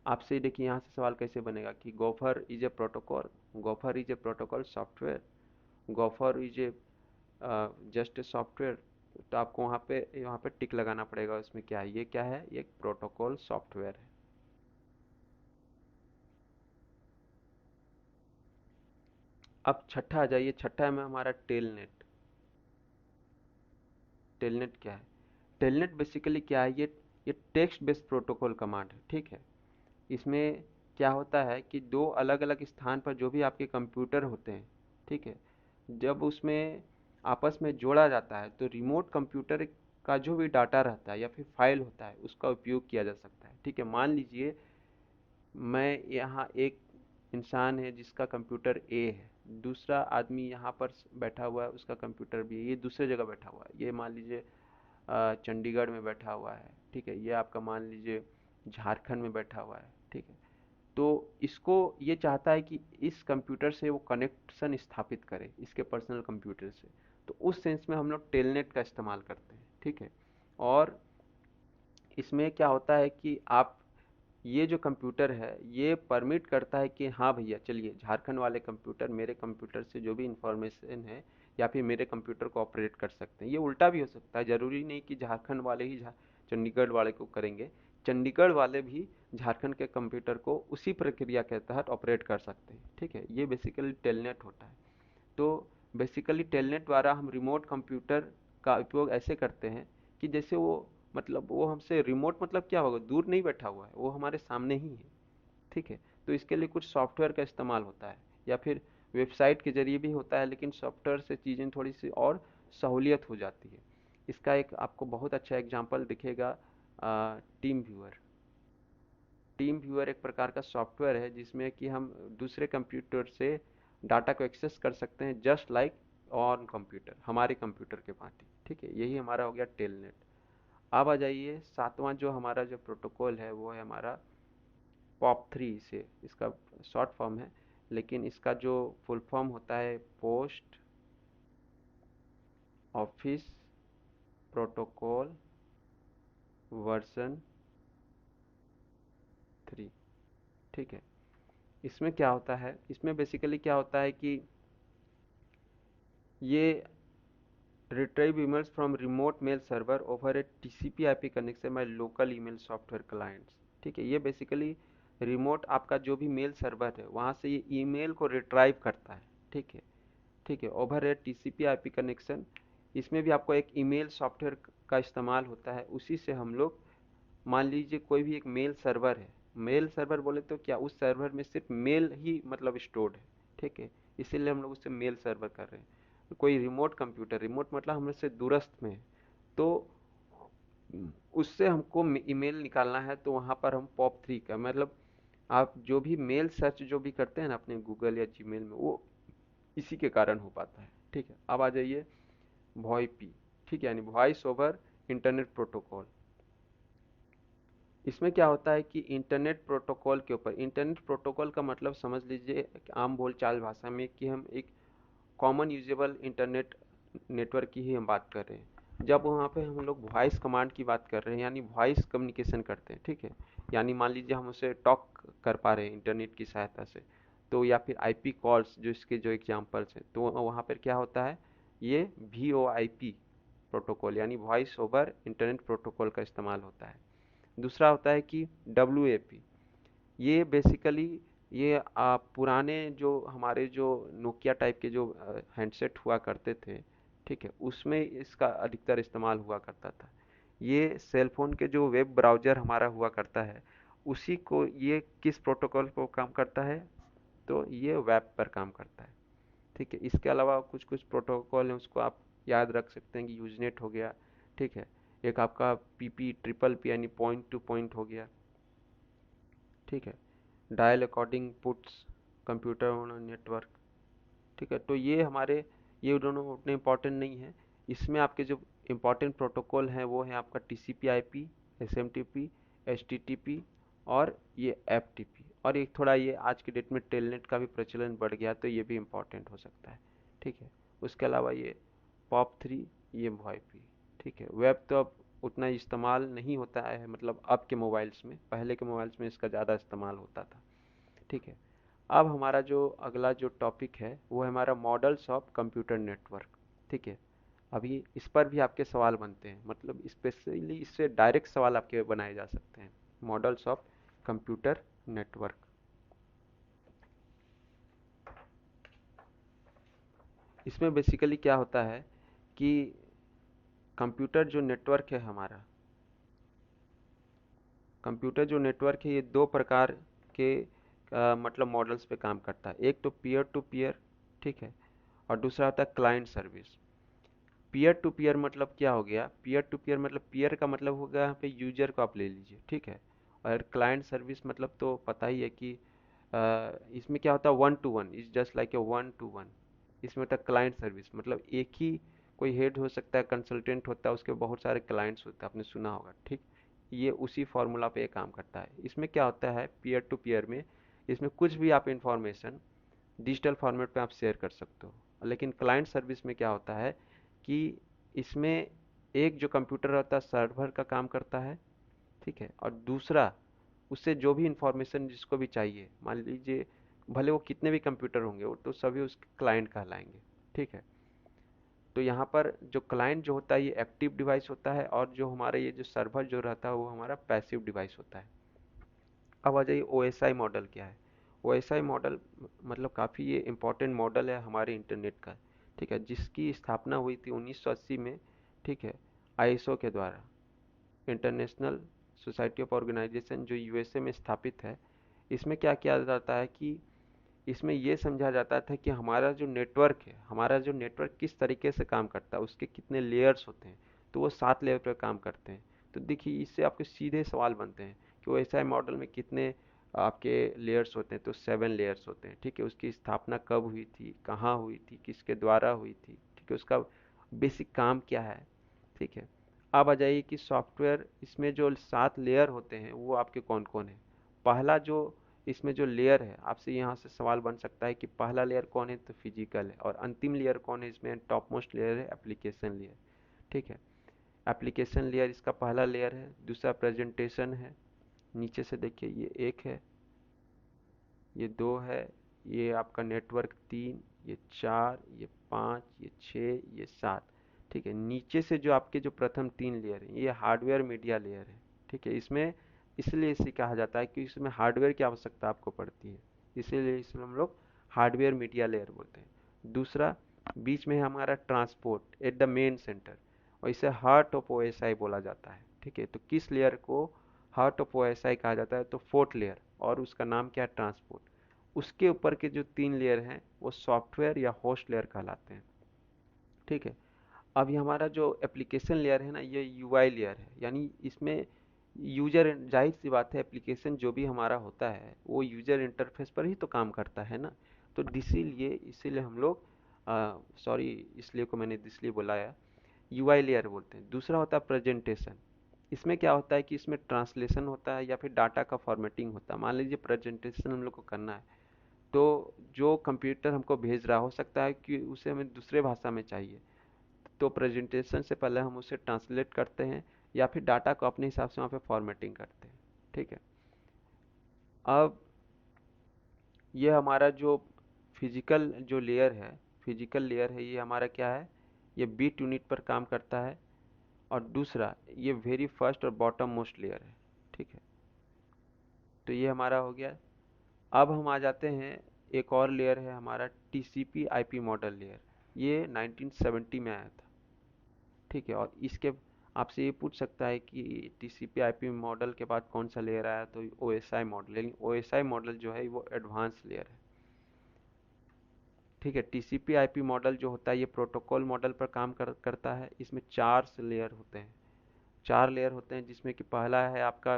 आपसे देखिए यहाँ से सवाल कैसे बनेगा कि gopher is a protocol, gopher is a protocol software, gopher is a just a software. तो आपको वहाँ पे टिक लगाना पड़ेगा। उसमें क्या है, ये क्या है? ये एक प्रोटोकॉल सॉफ्टवेयर है। अब छठा आ जाइए, छठा में हमारा टेलनेट। टेलनेट क्या है? टेलनेट बेसिकली क्या है? ये टेक्स्ट बेस्ड प्रोटोकॉल कमांड है, ठीक है। इसमें क्या होता है कि दो अलग अलग स्थान पर जो भी आपके कंप्यूटर होते हैं, ठीक है, जब उसमें आपस में जोड़ा जाता है तो रिमोट कंप्यूटर का जो भी डाटा रहता है या फिर फाइल होता है उसका उपयोग किया जा सकता है, ठीक है। मान लीजिए मैं यहाँ एक इंसान है जिसका कंप्यूटर ए है, दूसरा आदमी यहाँ पर बैठा हुआ है, उसका कंप्यूटर बी है, ये दूसरे जगह बैठा हुआ है। ये मान लीजिए चंडीगढ़ में बैठा हुआ है, ठीक है। ये आपका मान लीजिए झारखंड में बैठा हुआ है, ठीक है। तो इसको ये चाहता है कि इस कंप्यूटर से वो कनेक्शन स्थापित करे इसके पर्सनल कंप्यूटर से। तो उस सेंस में हम लोग टेलनेट का इस्तेमाल करते हैं, ठीक है। और इसमें क्या होता है कि आप ये जो कंप्यूटर है ये परमिट करता है कि हाँ भैया चलिए, झारखंड वाले कंप्यूटर मेरे कंप्यूटर से जो भी इंफॉर्मेशन है या फिर मेरे कंप्यूटर को ऑपरेट कर सकते हैं। ये उल्टा भी हो सकता है, ज़रूरी नहीं कि झारखंड वाले ही चंडीगढ़ वाले को करेंगे। चंडीगढ़ वाले भी झारखंड के कंप्यूटर को उसी प्रक्रिया के तहत ऑपरेट कर सकते हैं, ठीक है। ये बेसिकली टेलनेट होता है। तो बेसिकली टेलनेट द्वारा हम रिमोट कंप्यूटर का उपयोग ऐसे करते हैं कि जैसे वो, मतलब वो हमसे रिमोट मतलब क्या होगा, दूर नहीं बैठा हुआ है, वो हमारे सामने ही है, ठीक है। तो इसके लिए कुछ सॉफ्टवेयर का इस्तेमाल होता है या फिर वेबसाइट के जरिए भी होता है, लेकिन सॉफ्टवेयर से चीज़ें थोड़ी सी और सहूलियत हो जाती है। इसका एक आपको बहुत अच्छा एग्जांपल दिखेगा, टीम व्यूअर। टीम व्यूअर एक प्रकार का सॉफ्टवेयर है जिसमें कि हम दूसरे कंप्यूटर से डाटा को एक्सेस कर सकते हैं, जस्ट लाइक ऑन कंप्यूटर, हमारे कंप्यूटर के भांति, ठीक है। यही हमारा हो गया टेलनेट। अब आ जाइए सातवां, जो हमारा जो प्रोटोकॉल है वो है हमारा पॉप थ्री, से इसका शॉर्ट फॉर्म है, लेकिन इसका जो फुल फॉर्म होता है पोस्ट ऑफिस प्रोटोकॉल वर्जन 3, ठीक है। इसमें क्या होता है, इसमें बेसिकली क्या होता है कि ये retrieve emails from remote mail server over a TCP IP connection by local email software clients, ठीक है। ये बेसिकली रिमोट आपका जो भी मेल सर्वर है वहाँ से ये ईमेल को रिट्राइव करता है, ठीक है। ठीक है, ओवर ए TCP IP कनेक्शन। इसमें भी आपको एक ईमेल सॉफ्टवेयर का इस्तेमाल होता है। उसी से हम लोग, मान लीजिए कोई भी एक मेल सर्वर है, मेल सर्वर बोले तो क्या, उस सर्वर में सिर्फ मेल ही मतलब स्टोर्ड है, ठीक है। इसीलिए हम लोग उससे मेल सर्वर कर रहे हैं। कोई रिमोट कंप्यूटर, रिमोट मतलब हमसे दूरस्थ में है, तो उससे हमको ईमेल निकालना है, तो वहाँ पर हम पॉप थ्री का मतलब, आप जो भी मेल सर्च जो भी करते हैं ना अपने गूगल या जीमेल में, वो इसी के कारण हो पाता है, ठीक है। अब आ जाइए वॉइपी, ठीक है, यानी वॉइस ओवर इंटरनेट प्रोटोकॉल। इसमें क्या होता है कि इंटरनेट प्रोटोकॉल के ऊपर, इंटरनेट प्रोटोकॉल का मतलब समझ लीजिए आम बोलचाल भाषा में कि हम एक कॉमन यूजेबल इंटरनेट नेटवर्क की ही हम बात कर रहे हैं। जब वहाँ पे हम लोग वॉइस कमांड की बात कर रहे हैं, यानी वॉइस कम्युनिकेशन करते हैं, ठीक है। यानी मान लीजिए हम उसे टॉक कर पा रहे हैं इंटरनेट की सहायता से, तो या फिर आईपी कॉल्स, जो इसके जो एग्जांपल्स हैं, तो वहाँ पर क्या होता है, ये VoIP प्रोटोकॉल यानी वॉइस ओवर इंटरनेट प्रोटोकॉल का इस्तेमाल होता है। दूसरा होता है कि WAP। ये बेसिकली ये पुराने जो हमारे जो नोकिया टाइप के जो हैंडसेट हुआ करते थे, ठीक है, उसमें इसका अधिकतर इस्तेमाल हुआ करता था। ये सेल फोन के जो वेब ब्राउज़र हमारा हुआ करता है, उसी को ये किस प्रोटोकॉल को काम करता है, तो ये वेब पर काम करता है, ठीक है। इसके अलावा कुछ कुछ प्रोटोकॉल हैं, उसको आप याद रख सकते हैं कि यूजनेट हो गया, ठीक है। एक आपका PP यानी पॉइंट टू पॉइंट हो गया, ठीक है। Dial according puts, computer on network. ठीक है, तो ये दोनों उतने इम्पोर्टेंट नहीं है। इसमें आपके जो इम्पोर्टेंट प्रोटोकॉल हैं वो है आपका टीसीपी आईपी, एसएमटीपी, एचटीटीपी और ये एफटीपी। और एक थोड़ा ये आज की डेट में टेलनेट का भी प्रचलन बढ़ गया, तो ये भी इम्पोर्टेंट हो सकता है। ठीक है, उसके अलावा ये पॉप 3, ये वाईपी। ठीक है, वेब तो अब उतना इस्तेमाल नहीं होता है, मतलब अब के मोबाइल्स में, पहले के मोबाइल्स में इसका ज़्यादा इस्तेमाल होता था। ठीक है, अब हमारा जो अगला जो टॉपिक है वो है हमारा मॉडल्स ऑफ कंप्यूटर नेटवर्क। ठीक है, अभी इस पर भी आपके सवाल बनते हैं, मतलब स्पेशली इससे डायरेक्ट सवाल आपके बनाए जा सकते हैं। Models of computer network. इसमें बेसिकली क्या होता है कि कंप्यूटर जो नेटवर्क है हमारा, कंप्यूटर जो नेटवर्क है ये दो प्रकार के मतलब मॉडल्स पे काम करता है। एक तो पीयर टू पीयर, ठीक है, और दूसरा होता है client service. Peer to peer मतलब क्या हो गया, पीयर टू पीयर मतलब पीयर का मतलब होगा यहाँ पे यूजर को आप ले लीजिए। ठीक है, और क्लाइंट सर्विस मतलब तो पता ही है कि इसमें क्या होता है, one two one, is just like a one two one. इसमें होता है क्लाइंट सर्विस, मतलब एक ही कोई हेड हो सकता है, कंसल्टेंट होता है, उसके बहुत सारे क्लाइंट्स होते हैं, आपने सुना होगा। ठीक, ये उसी फॉर्मूला पे ये काम करता है। इसमें क्या होता है पीयर टू पीयर में, इसमें कुछ भी आप इंफॉर्मेशन डिजिटल फॉर्मेट पे आप शेयर कर सकते हो। लेकिन क्लाइंट सर्विस में क्या होता है कि इसमें एक जो कंप्यूटर रहता है सर्वर का काम करता है, ठीक है, और दूसरा उससे जो भी इंफॉर्मेशन जिसको भी चाहिए, मान लीजिए भले वो कितने भी कंप्यूटर होंगे वो तो सभी उसके क्लाइंट कहलाएंगे। ठीक है, तो यहाँ पर जो क्लाइंट जो होता है ये एक्टिव डिवाइस होता है, और जो हमारा ये जो सर्वर जो रहता है वो हमारा पैसिव डिवाइस होता है। अब आ जाइए ओएसआई मॉडल क्या है। ओएसआई मॉडल मतलब काफ़ी ये इम्पोर्टेंट मॉडल है हमारे इंटरनेट का। ठीक है, जिसकी स्थापना हुई थी 1980 में। ठीक है, आईएसओ के द्वारा, इंटरनेशनल सोसाइटी ऑफ ऑर्गेनाइजेशन, जो यूएसए में स्थापित है। इसमें क्या किया जाता है कि इसमें ये समझा जाता था कि हमारा जो नेटवर्क है, हमारा जो नेटवर्क किस तरीके से काम करता है, उसके कितने लेयर्स होते हैं। तो वो 7 लेयर पर काम करते हैं। तो देखिए इससे आपके सीधे सवाल बनते हैं कि वो एसआई मॉडल में कितने आपके लेयर्स होते हैं। तो 7 लेयर्स होते हैं। ठीक है, उसकी स्थापना कब हुई थी, कहाँ हुई थी, किसके द्वारा हुई थी, ठीक है, उसका बेसिक काम क्या है। ठीक है, अब आ जाइए कि सॉफ्टवेयर, इसमें जो 7 लेयर होते हैं वो आपके कौन कौन है। पहला जो इसमें जो लेयर है, आपसे यहाँ से सवाल बन सकता है कि पहला लेयर कौन है, तो फिजिकल है। और अंतिम लेयर कौन है, इसमें टॉप मोस्ट लेयर है एप्लीकेशन लेयर। ठीक है, एप्लीकेशन लेयर इसका पहला लेयर है। दूसरा प्रेजेंटेशन है, नीचे से देखिए ये एक है, ये दो है, ये आपका नेटवर्क 3, ये 4, ये 5, ये 6, ये 7। ठीक है, नीचे से जो आपके जो प्रथम 3 लेयर हैं ये हार्डवेयर मीडिया लेयर है। ठीक है, इसमें इसलिए इसे कहा जाता है कि इसमें हार्डवेयर की आवश्यकता आपको पड़ती है, इसीलिए इसमें हम लोग हार्डवेयर मीडिया लेयर बोलते हैं। दूसरा, बीच में है हमारा transport at the main centre, और इसे हार्ट ऑफ ओएसआई बोला जाता है। ठीक है, तो किस लेयर को हार्ट ऑफ ओएसआई कहा जाता है, तो फोर्थ लेयर, और उसका नाम क्या है, ट्रांसपोर्ट। उसके ऊपर के जो 3 लेयर हैं वो सॉफ्टवेयर या होस्ट लेयर कहलाते हैं। ठीक है, अब ये हमारा जो एप्लीकेशन लेयर है ना, ये यूआई लेयर है, यानी इसमें यूजर, जाहिर सी बात है एप्लीकेशन जो भी हमारा होता है वो यूजर इंटरफेस पर ही तो काम करता है ना। तो इसीलिए इसीलिए हम लोग, सॉरी, इसलिए को मैंने इसलिए बुलाया, यूआई लेयर बोलते हैं। दूसरा होता है प्रेजेंटेशन। इसमें क्या होता है कि इसमें ट्रांसलेशन होता है या फिर डाटा का फॉर्मेटिंग होता है। मान लीजिए प्रेजेंटेशन हम लोग को करना है, तो जो कंप्यूटर हमको भेज रहा, हो सकता है कि उसे हमें दूसरे भाषा में चाहिए, तो प्रेजेंटेशन से पहले हम उसे ट्रांसलेट करते हैं या फिर डाटा को अपने हिसाब से वहाँ पे फॉर्मेटिंग करते हैं। ठीक है, अब ये हमारा जो फिजिकल जो लेयर है, फिजिकल लेयर है, ये हमारा क्या है, ये बीट यूनिट पर काम करता है। और दूसरा, ये वेरी फर्स्ट और बॉटम मोस्ट लेयर है। ठीक है, तो ये हमारा हो गया। अब हम आ जाते हैं, एक और लेयर है हमारा टीसीपी आईपी मॉडल लेयर। ये 1970 में आया था। ठीक है, और इसके आपसे ये पूछ सकता है कि टीसीपी आईपी मॉडल के बाद कौन सा लेयर आया, तो ओएसआई मॉडल, लेकिन ओएसआई मॉडल जो है वो एडवांस लेयर है। ठीक है, टीसीपी आईपी मॉडल जो होता है ये प्रोटोकॉल मॉडल पर काम करता है। इसमें 4 लेयर होते हैं, 4 लेयर होते हैं, जिसमें कि पहला है आपका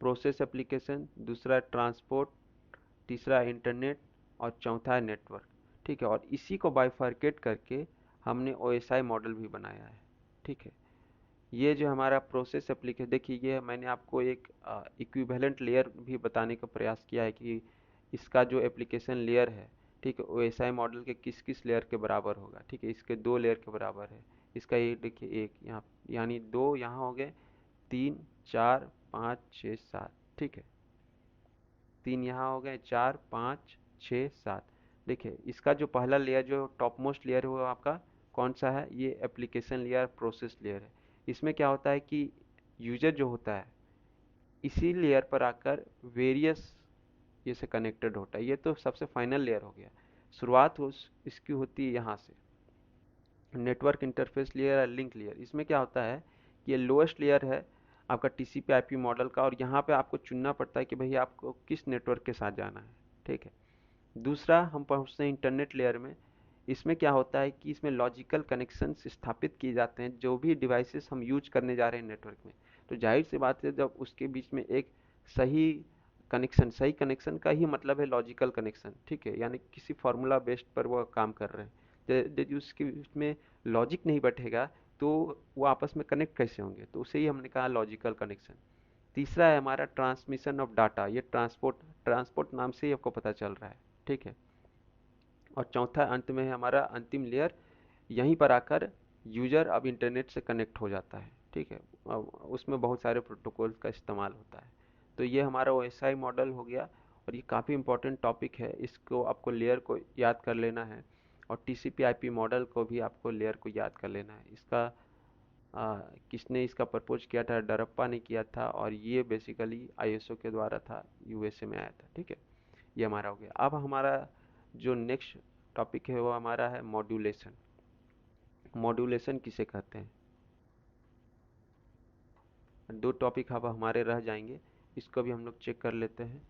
प्रोसेस एप्लीकेशन, दूसरा ट्रांसपोर्ट, तीसरा इंटरनेट और चौथा है नेटवर्क। ठीक है, और इसी को बाइफरकेट करके हमने ओएसआई मॉडल भी बनाया है। ठीक है, ये जो हमारा प्रोसेस एप्लीकेशन, देखिए ये मैंने आपको एक इक्विवेलेंट लेयर भी बताने का प्रयास किया है कि इसका जो एप्लीकेशन लेयर है, ठीक है, ओएसआई मॉडल के किस किस लेयर के बराबर होगा। ठीक है, इसके 2 लेयर के बराबर है। इसका ये देखिए एक यहाँ, यानी 2 यहाँ हो गए, 3 4 5 6 7। ठीक है, 3 यहाँ हो गए, 4 5 6 7। देखिए इसका जो पहला लेयर जो टॉप मोस्ट लेयर है वो आपका कौन सा है, ये एप्लीकेशन लेयर प्रोसेस लेयर है। इसमें क्या होता है कि यूजर जो होता है इसी लेयर पर आकर वेरियस ये से कनेक्टेड होता है। ये तो सबसे फाइनल लेयर हो गया। शुरुआत इसकी होती है यहाँ से, नेटवर्क इंटरफेस लेयर या लिंक लेयर। इसमें क्या होता है कि ये लोएस्ट लेयर है आपका टीसीपी आईपी मॉडल का, और यहाँ पे आपको चुनना पड़ता है कि भाई आपको किस नेटवर्क के साथ जाना है। ठीक है, दूसरा हम पहुँचते हैं इंटरनेट लेयर में। इसमें क्या होता है कि इसमें लॉजिकल कनेक्शन स्थापित किए जाते हैं जो भी डिवाइसेस हम यूज करने जा रहे हैं नेटवर्क में। तो जाहिर सी बात है जब उसके बीच में एक सही सही कनेक्शन का ही मतलब है लॉजिकल कनेक्शन। ठीक है, यानी किसी फार्मूला बेस्ड पर वो काम कर रहे हैं, यदि उसके उसमें लॉजिक नहीं बैठेगा तो वो आपस में कनेक्ट कैसे होंगे, तो उसे ही हमने कहा लॉजिकल कनेक्शन। तीसरा है हमारा ट्रांसमिशन ऑफ डाटा, ये ट्रांसपोर्ट ट्रांसपोर्ट नाम से ही आपको पता चल रहा है। ठीक है, और चौथा अंत में है हमारा अंतिम लेयर। यहीं पर आकर यूजर अब इंटरनेट से कनेक्ट हो जाता है। ठीक है, उसमें बहुत सारे प्रोटोकॉल्स का इस्तेमाल होता है। तो ये हमारा ओएसआई मॉडल हो गया, और ये काफ़ी इंपॉर्टेंट टॉपिक है, इसको आपको लेयर को याद कर लेना है, और टीसीपी आईपी मॉडल को भी आपको लेयर को याद कर लेना है। इसका किसने इसका प्रपोज किया था, डरप्पा ने किया था, और ये बेसिकली आईएसओ के द्वारा था, यूएसए में आया था। ठीक है, ये हमारा हो गया। अब हमारा जो नेक्स्ट टॉपिक है वो हमारा है मॉड्यूलेशन। मॉड्यूलेशन किसे कहते हैं, 2 टॉपिक अब हमारे रह जाएंगे, इसको भी हम लोग चेक कर लेते हैं।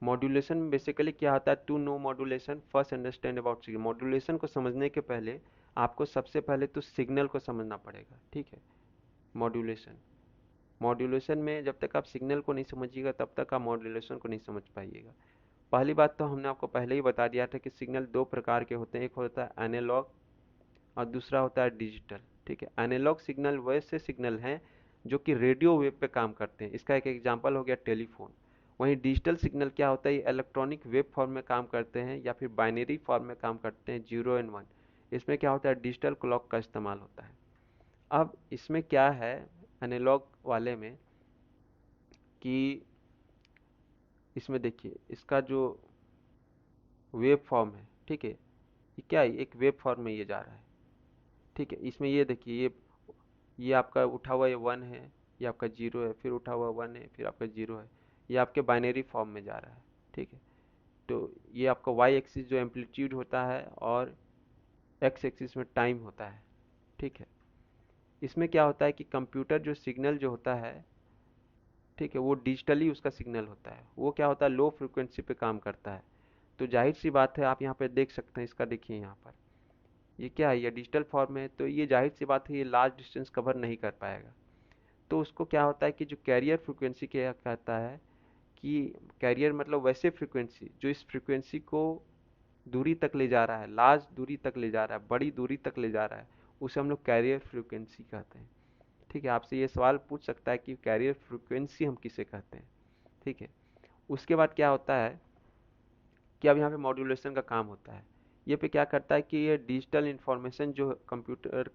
मॉड्यूलेशन में बेसिकली क्या होता है, to know modulation first understand about signal. Modulation को समझने के पहले आपको सबसे पहले तो सिग्नल को समझना पड़ेगा। ठीक है, मॉड्यूलेशन मॉड्यूलेशन में जब तक आप सिग्नल को नहीं समझिएगा तब तक आप मॉड्यूलेशन को नहीं समझ पाइएगा। पहली बात तो हमने आपको पहले ही बता दिया था कि सिग्नल 2 प्रकार के होते हैं, एक होता है एनालॉग और दूसरा होता है डिजिटल। ठीक है, एनालॉग सिग्नल वैसे सिग्नल हैं जो कि रेडियो वेव पे काम करते हैं, इसका एक एग्जांपल हो गया टेलीफोन। वहीं डिजिटल सिग्नल क्या होता है, ये इलेक्ट्रॉनिक वेव फॉर्म में काम करते हैं या फिर बाइनरी फॉर्म में काम करते हैं, 0 एंड 1। इसमें क्या होता है, डिजिटल क्लॉक का इस्तेमाल होता है। अब इसमें क्या है एनालॉग वाले में कि इसमें देखिए इसका जो वेव फॉर्म है, ठीक है, ये क्या है, एक वेव फॉर्म में ये जा रहा है। ठीक है, इसमें ये देखिए ये आपका उठा हुआ ये 1 है, ये आपका 0 है, फिर उठा हुआ 1 है, फिर आपका 0 है। ये आपके बाइनरी फॉर्म में जा रहा है। ठीक है, तो ये आपका वाई एक्सिस जो एम्पलीट्यूड होता है और एक्स एक्सिस में टाइम होता है। ठीक है, इसमें क्या होता है कि कंप्यूटर जो सिग्नल जो होता है, ठीक है, वो डिजिटली उसका सिग्नल होता है, वो क्या होता है लो फ्रिक्वेंसी पे काम करता है। तो जाहिर सी बात है आप यहाँ पे देख सकते हैं, इसका देखिए यहाँ पर ये क्या है, ये डिजिटल फॉर्म है, तो ये जाहिर सी बात है ये लार्ज डिस्टेंस कवर नहीं कर पाएगा। तो उसको क्या होता है कि जो कैरियर फ्रिक्वेंसी क्या कहता है कि कैरियर मतलब वैसे फ्रिक्वेंसी जो इस फ्रिक्वेंसी को दूरी तक ले जा रहा है, लार्ज दूरी तक ले जा रहा है, बड़ी दूरी तक ले जा रहा है, उसे हम लोग कैरियर फ्रिक्वेंसी कहते हैं। ठीक है, आपसे ये सवाल पूछ सकता है कि कैरियर फ्रिक्वेंसी हम किसे कहते हैं। ठीक है, उसके बाद क्या होता है कि अब यहाँ पे मॉड्यूलेशन का काम होता है। ये पे क्या करता है कि ये डिजिटल इंफॉर्मेशन जो कंप्यूटर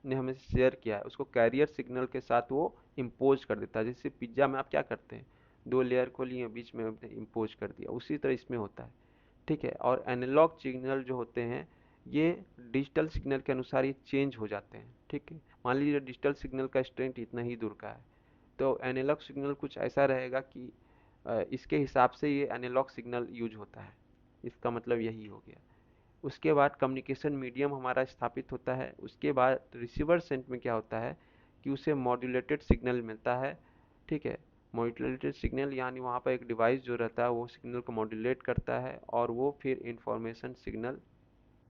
ने हमें शेयर किया है उसको कैरियर सिग्नल के साथ वो इम्पोज कर देता है। जैसे पिज्ज़ा में आप क्या करते हैं, 2 लेयर को लिए बीच में इम्पोज कर दिया, उसी तरह इसमें होता है। ठीक है, और एनालॉग सिग्नल जो होते हैं ये डिजिटल सिग्नल के अनुसार ये चेंज हो जाते हैं। ठीक है, मान लीजिए डिजिटल सिग्नल का स्ट्रेंथ इतना ही दूर का है, तो एनालॉग सिग्नल कुछ ऐसा रहेगा कि इसके हिसाब से ये एनालॉग सिग्नल यूज होता है। इसका मतलब यही हो गया। उसके बाद कम्युनिकेशन मीडियम हमारा स्थापित होता है। उसके बाद रिसीवर सेंट में क्या होता है कि उसे मॉड्यूलेटेड सिग्नल मिलता है। ठीक है, मॉड्यूलेटेड सिग्नल यानी वहाँ पर एक डिवाइस जो रहता है वो सिग्नल को मॉड्यूलेट करता है और वो फिर इंफॉर्मेशन सिग्नल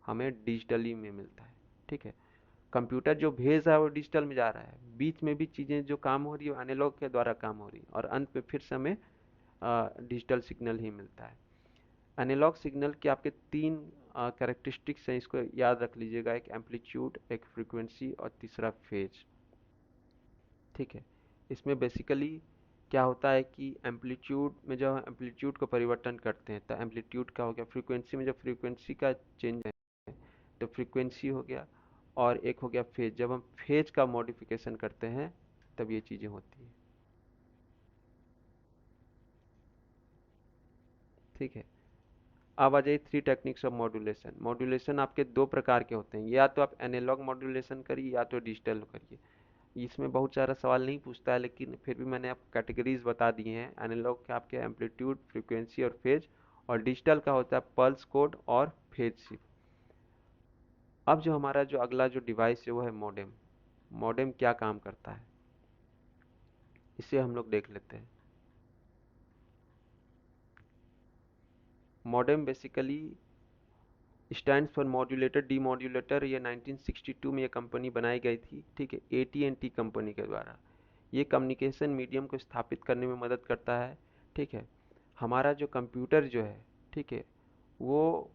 हमें डिजिटली में मिलता है। ठीक है, कंप्यूटर जो भेज रहा है वो डिजिटल में जा रहा है, बीच में भी चीज़ें जो काम हो रही है एनालॉग के द्वारा काम हो रही है, और अंत में फिर से हमें डिजिटल सिग्नल ही मिलता है। एनालॉग सिग्नल के आपके तीन कैरेक्टरिस्टिक्स हैं, इसको याद रख लीजिएगा, एक एम्पलीट्यूड, एक फ्रीक्वेंसी और तीसरा फेज। ठीक है, इसमें बेसिकली क्या होता है कि एम्पलीट्यूड में जब हम एम्पलीट्यूड को परिवर्तन करते हैं तो एम्पलीट्यूड क्या हो गया, फ्रीक्वेंसी में जब फ्रीक्वेंसी का चेंज है तो फ्रीक्वेंसी हो गया, और एक हो गया फेज, जब हम फेज का मॉडिफिकेशन करते हैं तब ये चीज़ें होती हैं। ठीक है, अब आ जाइए three techniques of modulation. Modulation आपके दो प्रकार के होते हैं, या तो आप एनालॉग मॉड्यूलेशन करिए या तो डिजिटल करिए। इसमें बहुत सारा सवाल नहीं पूछता है, लेकिन फिर भी मैंने आपको कैटेगरीज बता दिए हैं। एनालॉग के आपके एम्पलीट्यूड, फ्रीक्वेंसी और फेज, और डिजिटल का होता है पल्स कोड और फेज शिफ्ट। अब जो हमारा जो अगला जो डिवाइस है वो है मॉडेम। मॉडेम क्या काम करता है इसे हम लोग देख लेते हैं। Modem basically stands for modulator demodulator. ये 1962 में ये कंपनी बनाई गई थी, ठीक है, AT&T कंपनी के द्वारा। ये कम्युनिकेशन मीडियम को स्थापित करने में मदद करता है। ठीक है, हमारा जो कंप्यूटर जो है, ठीक है, वो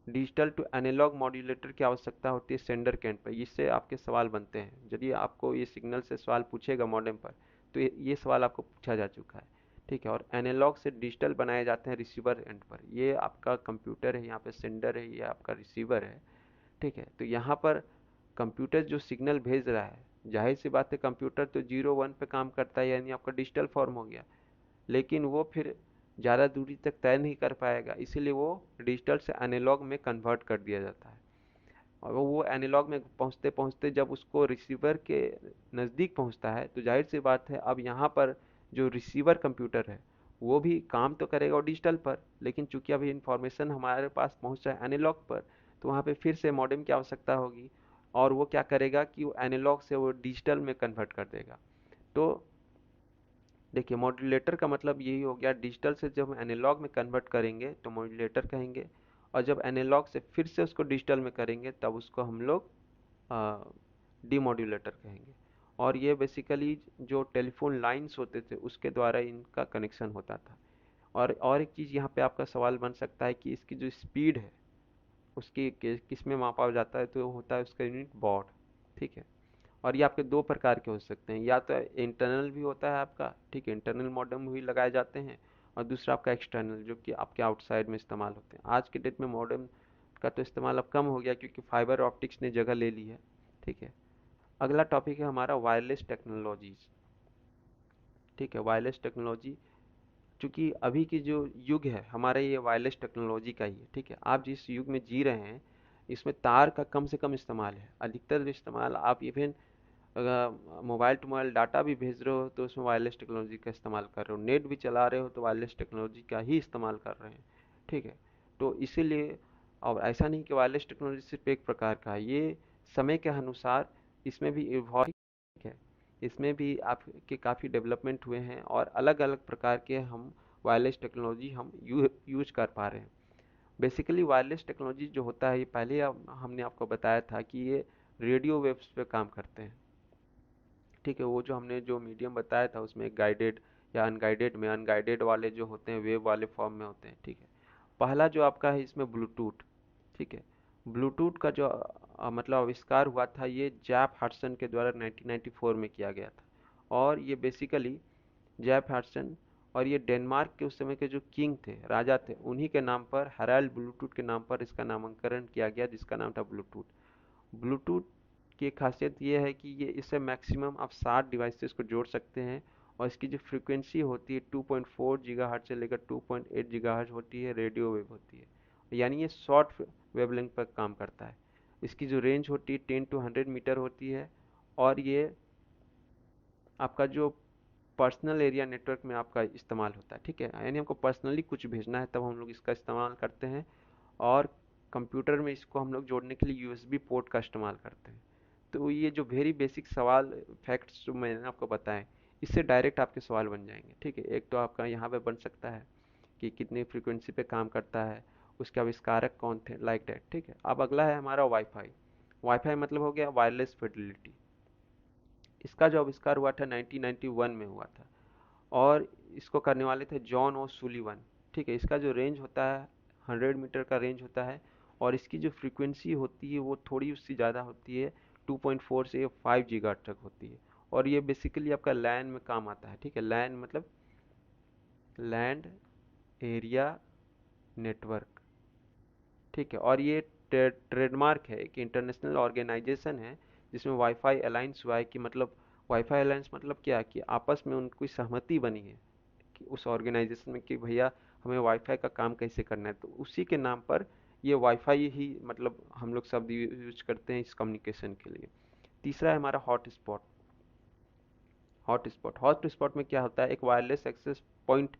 डिजिटल टू एनालॉग मॉड्यूलेटर की आवश्यकता होती है सेंडर के एंड पर। इससे आपके सवाल बनते हैं, यदि आपको ये सिग्नल से सवाल पूछेगा मॉडेम पर, तो ये सवाल आपको पूछा जा चुका है। ठीक है, और एनालॉग से डिजिटल बनाए जाते हैं रिसीवर एंड पर। ये आपका कंप्यूटर है, यहाँ पे सेंडर है, ये आपका रिसीवर है। ठीक है, तो यहाँ पर कंप्यूटर जो सिग्नल भेज रहा है, जाहिर सी बात है कंप्यूटर तो 0 1 पे काम करता है, यानी आपका डिजिटल फॉर्म हो गया, लेकिन वो फिर ज़्यादा दूरी तक तय नहीं कर पाएगा, इसीलिए वो डिजिटल से एनालॉग में कन्वर्ट कर दिया जाता है। और वो एनालॉग में पहुंचते पहुंचते जब उसको रिसीवर के नज़दीक पहुंचता है तो जाहिर सी बात है अब यहाँ पर जो रिसीवर कंप्यूटर है वो भी काम तो करेगा और डिजिटल पर, लेकिन चूंकि अभी इंफॉर्मेशन हमारे पास पहुंच रहा है एनालॉग पर, तो वहाँ पे फिर से मॉडेम की आवश्यकता होगी, और वो क्या करेगा कि वो एनालॉग से वो डिजिटल में कन्वर्ट कर देगा। तो देखिए, मॉड्यूलेटर का मतलब यही हो गया, डिजिटल से जब हम एनालॉग में कन्वर्ट करेंगे तो मॉड्यूलेटर कहेंगे, और जब एनालॉग से फिर से उसको डिजिटल में करेंगे तब उसको हम लोग डीमॉड्यूलेटर कहेंगे। और ये बेसिकली जो टेलीफोन लाइंस होते थे उसके द्वारा इनका कनेक्शन होता था। और एक चीज़ यहाँ पे आपका सवाल बन सकता है कि इसकी जो स्पीड है उसकी किस में मापा जाता है, तो होता है उसका यूनिट वॉट। ठीक है, और ये आपके दो प्रकार के हो सकते हैं, या तो इंटरनल भी होता है आपका, ठीक है, इंटरनल मॉडेम भी लगाए जाते हैं, और दूसरा आपका एक्सटर्नल जो कि आपके आउटसाइड में इस्तेमाल होते हैं। आज के डेट में मॉडेम का तो इस्तेमाल अब कम हो गया क्योंकि फाइबर ऑप्टिक्स ने जगह ले ली है। ठीक है, अगला टॉपिक है हमारा वायरलेस टेक्नोलॉजीज। ठीक है, वायरलेस टेक्नोलॉजी, चूंकि अभी की जो युग है हमारा ये वायरलेस टेक्नोलॉजी का ही है। ठीक है, आप जिस युग में जी रहे हैं इसमें तार का कम से कम इस्तेमाल है, अधिकतर इस्तेमाल आप इवन अगर मोबाइल टू मोबाइल डाटा भी भेज रहे हो तो उसमें वायरलेस टेक्नोलॉजी का इस्तेमाल कर रहे हो, नेट भी चला रहे हो तो वायरलेस टेक्नोलॉजी का ही इस्तेमाल कर रहे हैं। ठीक है, तो इसीलिए, और ऐसा नहीं कि वायरलेस टेक्नोलॉजी सिर्फ एक प्रकार का है, ये समय के अनुसार इसमें भी इवॉल्व है, इसमें भी आपके काफ़ी डेवलपमेंट हुए हैं और अलग अलग प्रकार के हम वायरलेस टेक्नोलॉजी हम यूज कर पा रहे हैं। बेसिकली वायरलेस टेक्नोलॉजी जो होता है ये पहले हमने आपको बताया था कि ये रेडियो वेव्स पे काम करते हैं। ठीक है, वो जो हमने जो मीडियम बताया था उसमें गाइडेड या अनगाइडेड में, अनगाइडेड वाले जो होते हैं वेव वाले फॉर्म में होते हैं। ठीक है, पहला जो आपका है इसमें ब्लूटूथ। ठीक है, ब्लूटूथ का जो मतलब आविष्कार हुआ था ये जैप हडसन के द्वारा 1994 में किया गया था, और ये बेसिकली जैप हडसन, और ये डेनमार्क के उस समय के जो किंग थे, राजा थे, उन्हीं के नाम पर हराल्ड ब्लूटूथ के नाम पर इसका नामकरण किया गया जिसका नाम था ब्लूटूथ। ब्लूटूथ की खासियत ये है कि ये इससे मैक्सिमम आप 60 डिवाइसेस को जोड़ सकते हैं, और इसकी जो फ्रीक्वेंसी होती है 2.4 गीगाहर्ट्ज से लेकर 2.8 गीगाहर्ट्ज होती है, रेडियो वेव होती है, यानी ये शॉर्ट वेवलेंथ पर काम करता है। इसकी जो रेंज होती है 10 to 100 मीटर होती है, और ये आपका जो पर्सनल एरिया नेटवर्क में आपका इस्तेमाल होता है। ठीक है, यानी हमको पर्सनली कुछ भेजना है तब हम लोग इसका इस्तेमाल करते हैं, और कंप्यूटर में इसको हम लोग जोड़ने के लिए यूएसबी पोर्ट का इस्तेमाल करते हैं। तो ये जो वेरी बेसिक सवाल फैक्ट्स जो मैंने आपको बताएं, इससे डायरेक्ट आपके सवाल बन जाएंगे। ठीक है, एक तो आपका यहाँ पे बन सकता है कि कितनी फ्रीक्वेंसी पे काम करता है, उसके आविष्कारक कौन थे, लाइक डैट। ठीक है, अब अगला है हमारा वाईफाई। वाईफाई मतलब हो गया वायरलेस फिडेलिटी। इसका जो आविष्कार हुआ था 1991 में हुआ था, और इसको करने वाले थे जॉन ओ सुलिवन। ठीक है, इसका जो रेंज होता है 100 मीटर का रेंज होता है, और इसकी जो फ्रीक्वेंसी होती है वो थोड़ी उससे ज़्यादा होती है, 2.4 से 5 गीगाहर्ट्ज़ तक होती है। और ये बेसिकली आपका लैन में काम आता है। ठीक है, लैन मतलब लैंड एरिया नेटवर्क। ठीक है, और ये ट्रेडमार्क है, एक इंटरनेशनल ऑर्गेनाइजेशन है जिसमें वाईफाई अलायंस हुआ है। कि मतलब वाईफाई अलायंस मतलब क्या, कि आपस में उनकी सहमति बनी है कि उस ऑर्गेनाइजेशन में कि भैया हमें वाईफाई का काम कैसे करना है, तो उसी के नाम पर ये वाईफाई ही मतलब हम लोग शब्द यूज करते हैं इस कम्युनिकेशन के लिए। तीसरा है हमारा हॉटस्पॉट। हॉटस्पॉट में क्या होता है, एक वायरलेस एक्सेस पॉइंट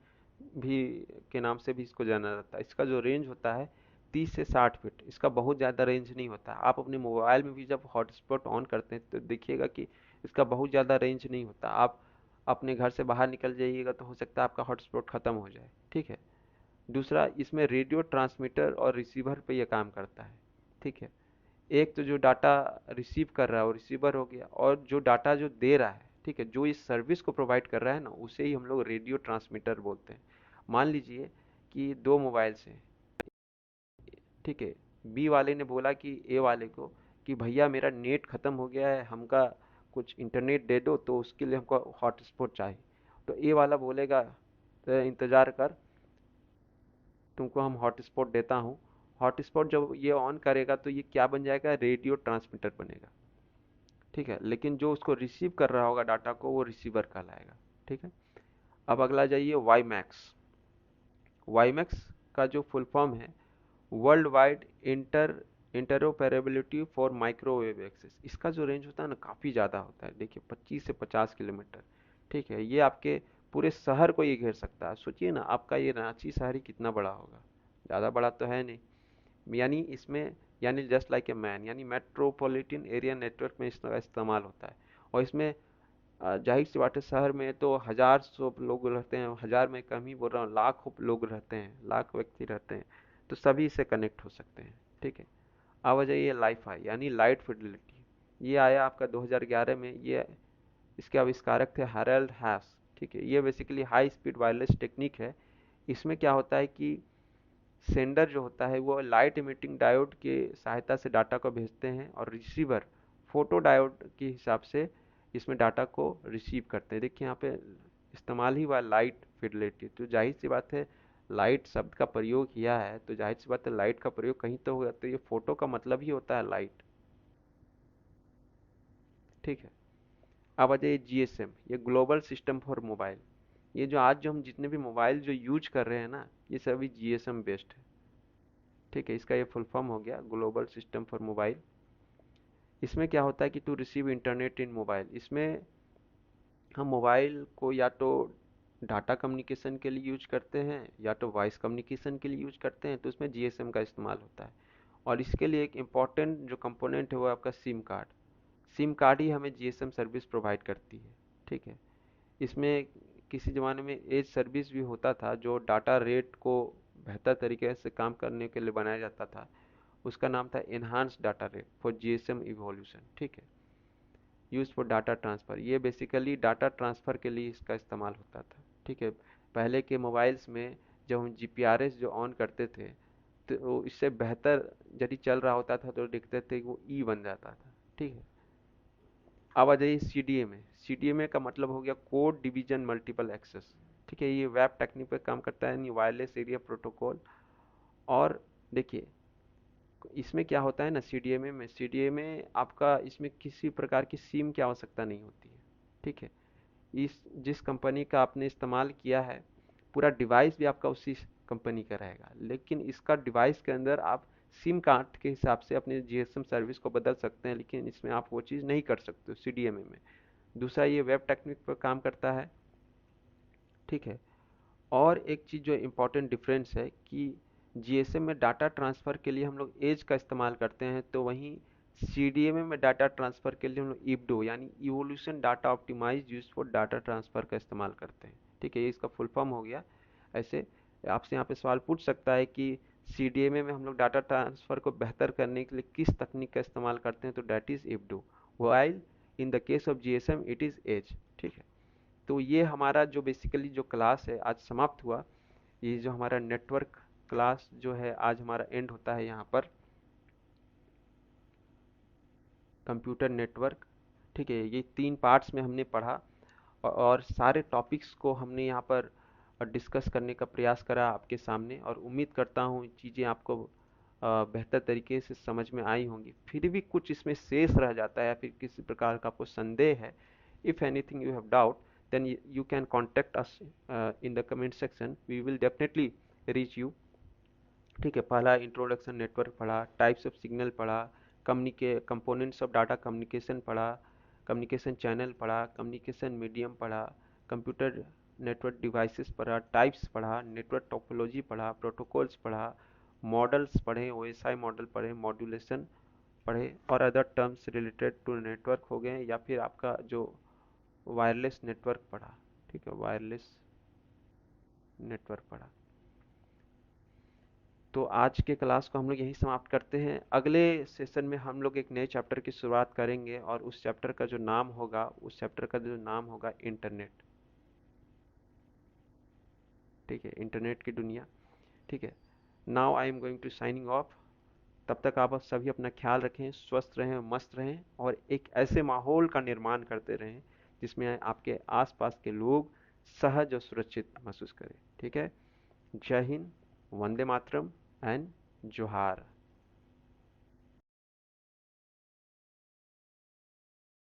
भी के नाम से भी इसको जाना जाता है। इसका जो रेंज होता है 30 से 60 फीट, इसका बहुत ज़्यादा रेंज नहीं होता। आप अपने मोबाइल में भी जब हॉटस्पॉट ऑन करते हैं तो देखिएगा कि इसका बहुत ज़्यादा रेंज नहीं होता। आप अपने घर से बाहर निकल जाइएगा तो हो सकता है आपका हॉटस्पॉट ख़त्म हो जाए। ठीक है, दूसरा इसमें रेडियो ट्रांसमीटर और रिसीवर पे ये काम करता है। ठीक है, एक तो जो डाटा रिसीव कर रहा है वो रिसीवर हो गया, और जो डाटा जो दे रहा है, ठीक है, जो इस सर्विस को प्रोवाइड कर रहा है ना, उसे ही हम लोग रेडियो ट्रांसमीटर बोलते हैं। मान लीजिए कि दो मोबाइल से, ठीक है, बी वाले ने बोला कि ए वाले को कि भैया मेरा नेट ख़त्म हो गया है, हमका कुछ इंटरनेट दे दो, तो उसके लिए हमको हॉटस्पॉट चाहिए। तो ए वाला बोलेगा तो इंतज़ार कर, तुमको हम हॉटस्पॉट देता हूँ। हॉटस्पॉट जब ये ऑन करेगा तो ये क्या बन जाएगा, रेडियो ट्रांसमीटर बनेगा। ठीक है, लेकिन जो उसको रिसीव कर रहा होगा डाटा को वो रिसीवर कहलाएगा। ठीक है, अब अगला जाइए वाई मैक्स। वाई मैक्स का जो फुल फॉर्म है world wide interoperability for microwave access. इसका जो रेंज होता है ना काफ़ी ज़्यादा होता है, देखिए 25 से 50 किलोमीटर। ठीक है, ये आपके पूरे शहर को ये घेर सकता है। सोचिए ना, आपका ये रांची शहर ही कितना बड़ा होगा, ज़्यादा बड़ा तो है नहीं। यानी इसमें, यानी जस्ट लाइक ए मैन, यानी मेट्रोपॉलिटन एरिया नेटवर्क में इसका इस्तेमाल होता है। और इसमें जाहिर सी बात है शहर में तो हजार सौ लोग रहते हैं, हजार में कम ही बोल रहा हूँ, लाखों लोग रहते हैं, लाख व्यक्ति रहते हैं, तो सभी इससे कनेक्ट हो सकते हैं। ठीक है, अब आ जाइए लाइफाई यानी लाइट फिडेलिटी। ये आया आपका 2011 में। ये इसके आविष्कारक थे हैरल्ड हैस। ठीक है, ये basically high speed wireless technique है। इसमें क्या होता है कि सेंडर जो होता है वो लाइट इमिटिंग डायोड के सहायता से डाटा को भेजते हैं, और रिसीवर फोटो डायोड के हिसाब से इसमें डाटा को रिसीव करते हैं। देखिए यहाँ पे इस्तेमाल ही हुआ लाइट फिडेलिटी, तो जाहिर सी बात है लाइट शब्द का प्रयोग किया है तो जाहिर सी बात है लाइट का प्रयोग कहीं तो होगा, तो ये फोटो का मतलब ही होता है लाइट। ठीक है, अब आ जाइए जीएसएम, ये ग्लोबल सिस्टम फॉर मोबाइल। ये जो आज जो हम जितने भी मोबाइल जो यूज कर रहे हैं ना, ये सभी जीएसएम बेस्ड है। ठीक है, इसका ये फुल फॉर्म हो गया ग्लोबल सिस्टम फॉर मोबाइल। इसमें क्या होता है कि to receive internet in mobile, इसमें हम मोबाइल को या तो डाटा कम्युनिकेशन के लिए यूज करते हैं या तो वॉइस कम्युनिकेशन के लिए यूज करते हैं, तो उसमें जीएसएम का इस्तेमाल होता है। और इसके लिए एक इम्पॉर्टेंट जो कंपोनेंट है वो आपका सिम कार्ड। सिम कार्ड ही हमें जीएसएम सर्विस प्रोवाइड करती है। ठीक है, इसमें किसी ज़माने में एज सर्विस भी होता था जो डाटा रेट को बेहतर तरीके से काम करने के लिए बनाया जाता था। उसका नाम था enhance data rate for GSM evolution. ठीक है, यूज फॉर डाटा ट्रांसफ़र, ये बेसिकली डाटा ट्रांसफ़र के लिए इसका इस्तेमाल होता था। ठीक है, पहले के मोबाइल्स में जब हम जीपीआरएस जो ऑन करते थे तो इससे बेहतर यदि चल रहा होता था तो देखते थे कि वो ई बन जाता था। ठीक है, अब आ जाइए सीडीएमए। सीडीएमए का मतलब हो गया कोड डिवीजन मल्टीपल एक्सेस। ठीक है, ये वेब टेक्निक पे काम करता है, यानी वायरलेस एरिया प्रोटोकॉल। और देखिए इसमें क्या होता है ना, सीडीएमए आपका इसमें किसी प्रकार की सिम की आवश्यकता नहीं होती है। ठीक है, इस जिस कंपनी का आपने इस्तेमाल किया है पूरा डिवाइस भी आपका उसी कंपनी का रहेगा, लेकिन इसका डिवाइस के अंदर आप सिम कार्ड के हिसाब से अपने जीएसएम सर्विस को बदल सकते हैं, लेकिन इसमें आप वो चीज़ नहीं कर सकते सीडीएमए में। दूसरा, ये वेब टेक्निक पर काम करता है। ठीक है, और एक चीज़ जो इम्पोर्टेंट डिफरेंस है कि जीएसएम में डाटा ट्रांसफ़र के लिए हम लोग एज का इस्तेमाल करते हैं, तो वहीं सीडीएमए में डाटा ट्रांसफ़र के लिए हम लोग इवडो यानी evolution data optimize use for data transfer का इस्तेमाल करते हैं। ठीक है, ये इसका फुल फॉर्म हो गया। ऐसे आपसे यहाँ पे सवाल पूछ सकता है कि सीडीएमए में हम लोग डाटा ट्रांसफर को बेहतर करने के लिए किस तकनीक का इस्तेमाल करते हैं, तो डेट इज इफ्डू, while in the case of GSM it is EDGE. ठीक है, तो ये हमारा जो बेसिकली जो क्लास है आज समाप्त हुआ। ये जो हमारा नेटवर्क क्लास जो है आज हमारा एंड होता है यहाँ पर, कंप्यूटर नेटवर्क। ठीक है, ये 3 पार्ट्स में हमने पढ़ा और सारे टॉपिक्स को हमने यहाँ पर डिस्कस करने का प्रयास करा आपके सामने, और उम्मीद करता हूँ चीज़ें आपको बेहतर तरीके से समझ में आई होंगी। फिर भी कुछ इसमें शेष रह जाता है या फिर किसी प्रकार का आपको संदेह है, if anything you have doubt, then you can contact us in the comment section, we will definitely reach you. ठीक है, पहला इंट्रोडक्शन नेटवर्क पढ़ा, टाइप्स ऑफ सिग्नल पढ़ा, कंपोनेंट्स ऑफ डाटा कम्युनिकेशन पढ़ा, कम्युनिकेशन चैनल पढ़ा, कम्युनिकेशन मीडियम पढ़ा, computer network devices पढ़ा, types पढ़ा, नेटवर्क टोपोलॉजी पढ़ा, प्रोटोकॉल्स पढ़ा, मॉडल्स पढ़े, ओएसआई मॉडल पढ़े, मॉड्यूलेशन पढ़े, और other terms related to network हो गए, या फिर आपका जो वायरलेस नेटवर्क पढ़ा। ठीक है, वायरलेस नेटवर्क पढ़ा। तो आज के क्लास को हम लोग यहीं समाप्त करते हैं। अगले सेशन में हम लोग एक नए चैप्टर की शुरुआत करेंगे, और उस चैप्टर का जो नाम होगा, इंटरनेट। ठीक है, इंटरनेट की दुनिया। ठीक है, now I am going to signing off. तब तक आप सभी अपना ख्याल रखें, स्वस्थ रहें, मस्त रहें, और एक ऐसे माहौल का निर्माण करते रहें जिसमें आपके आसपास के लोग सहज और सुरक्षित महसूस करें। ठीक है, जय हिंद, वंदे मातरम एंड जोहार।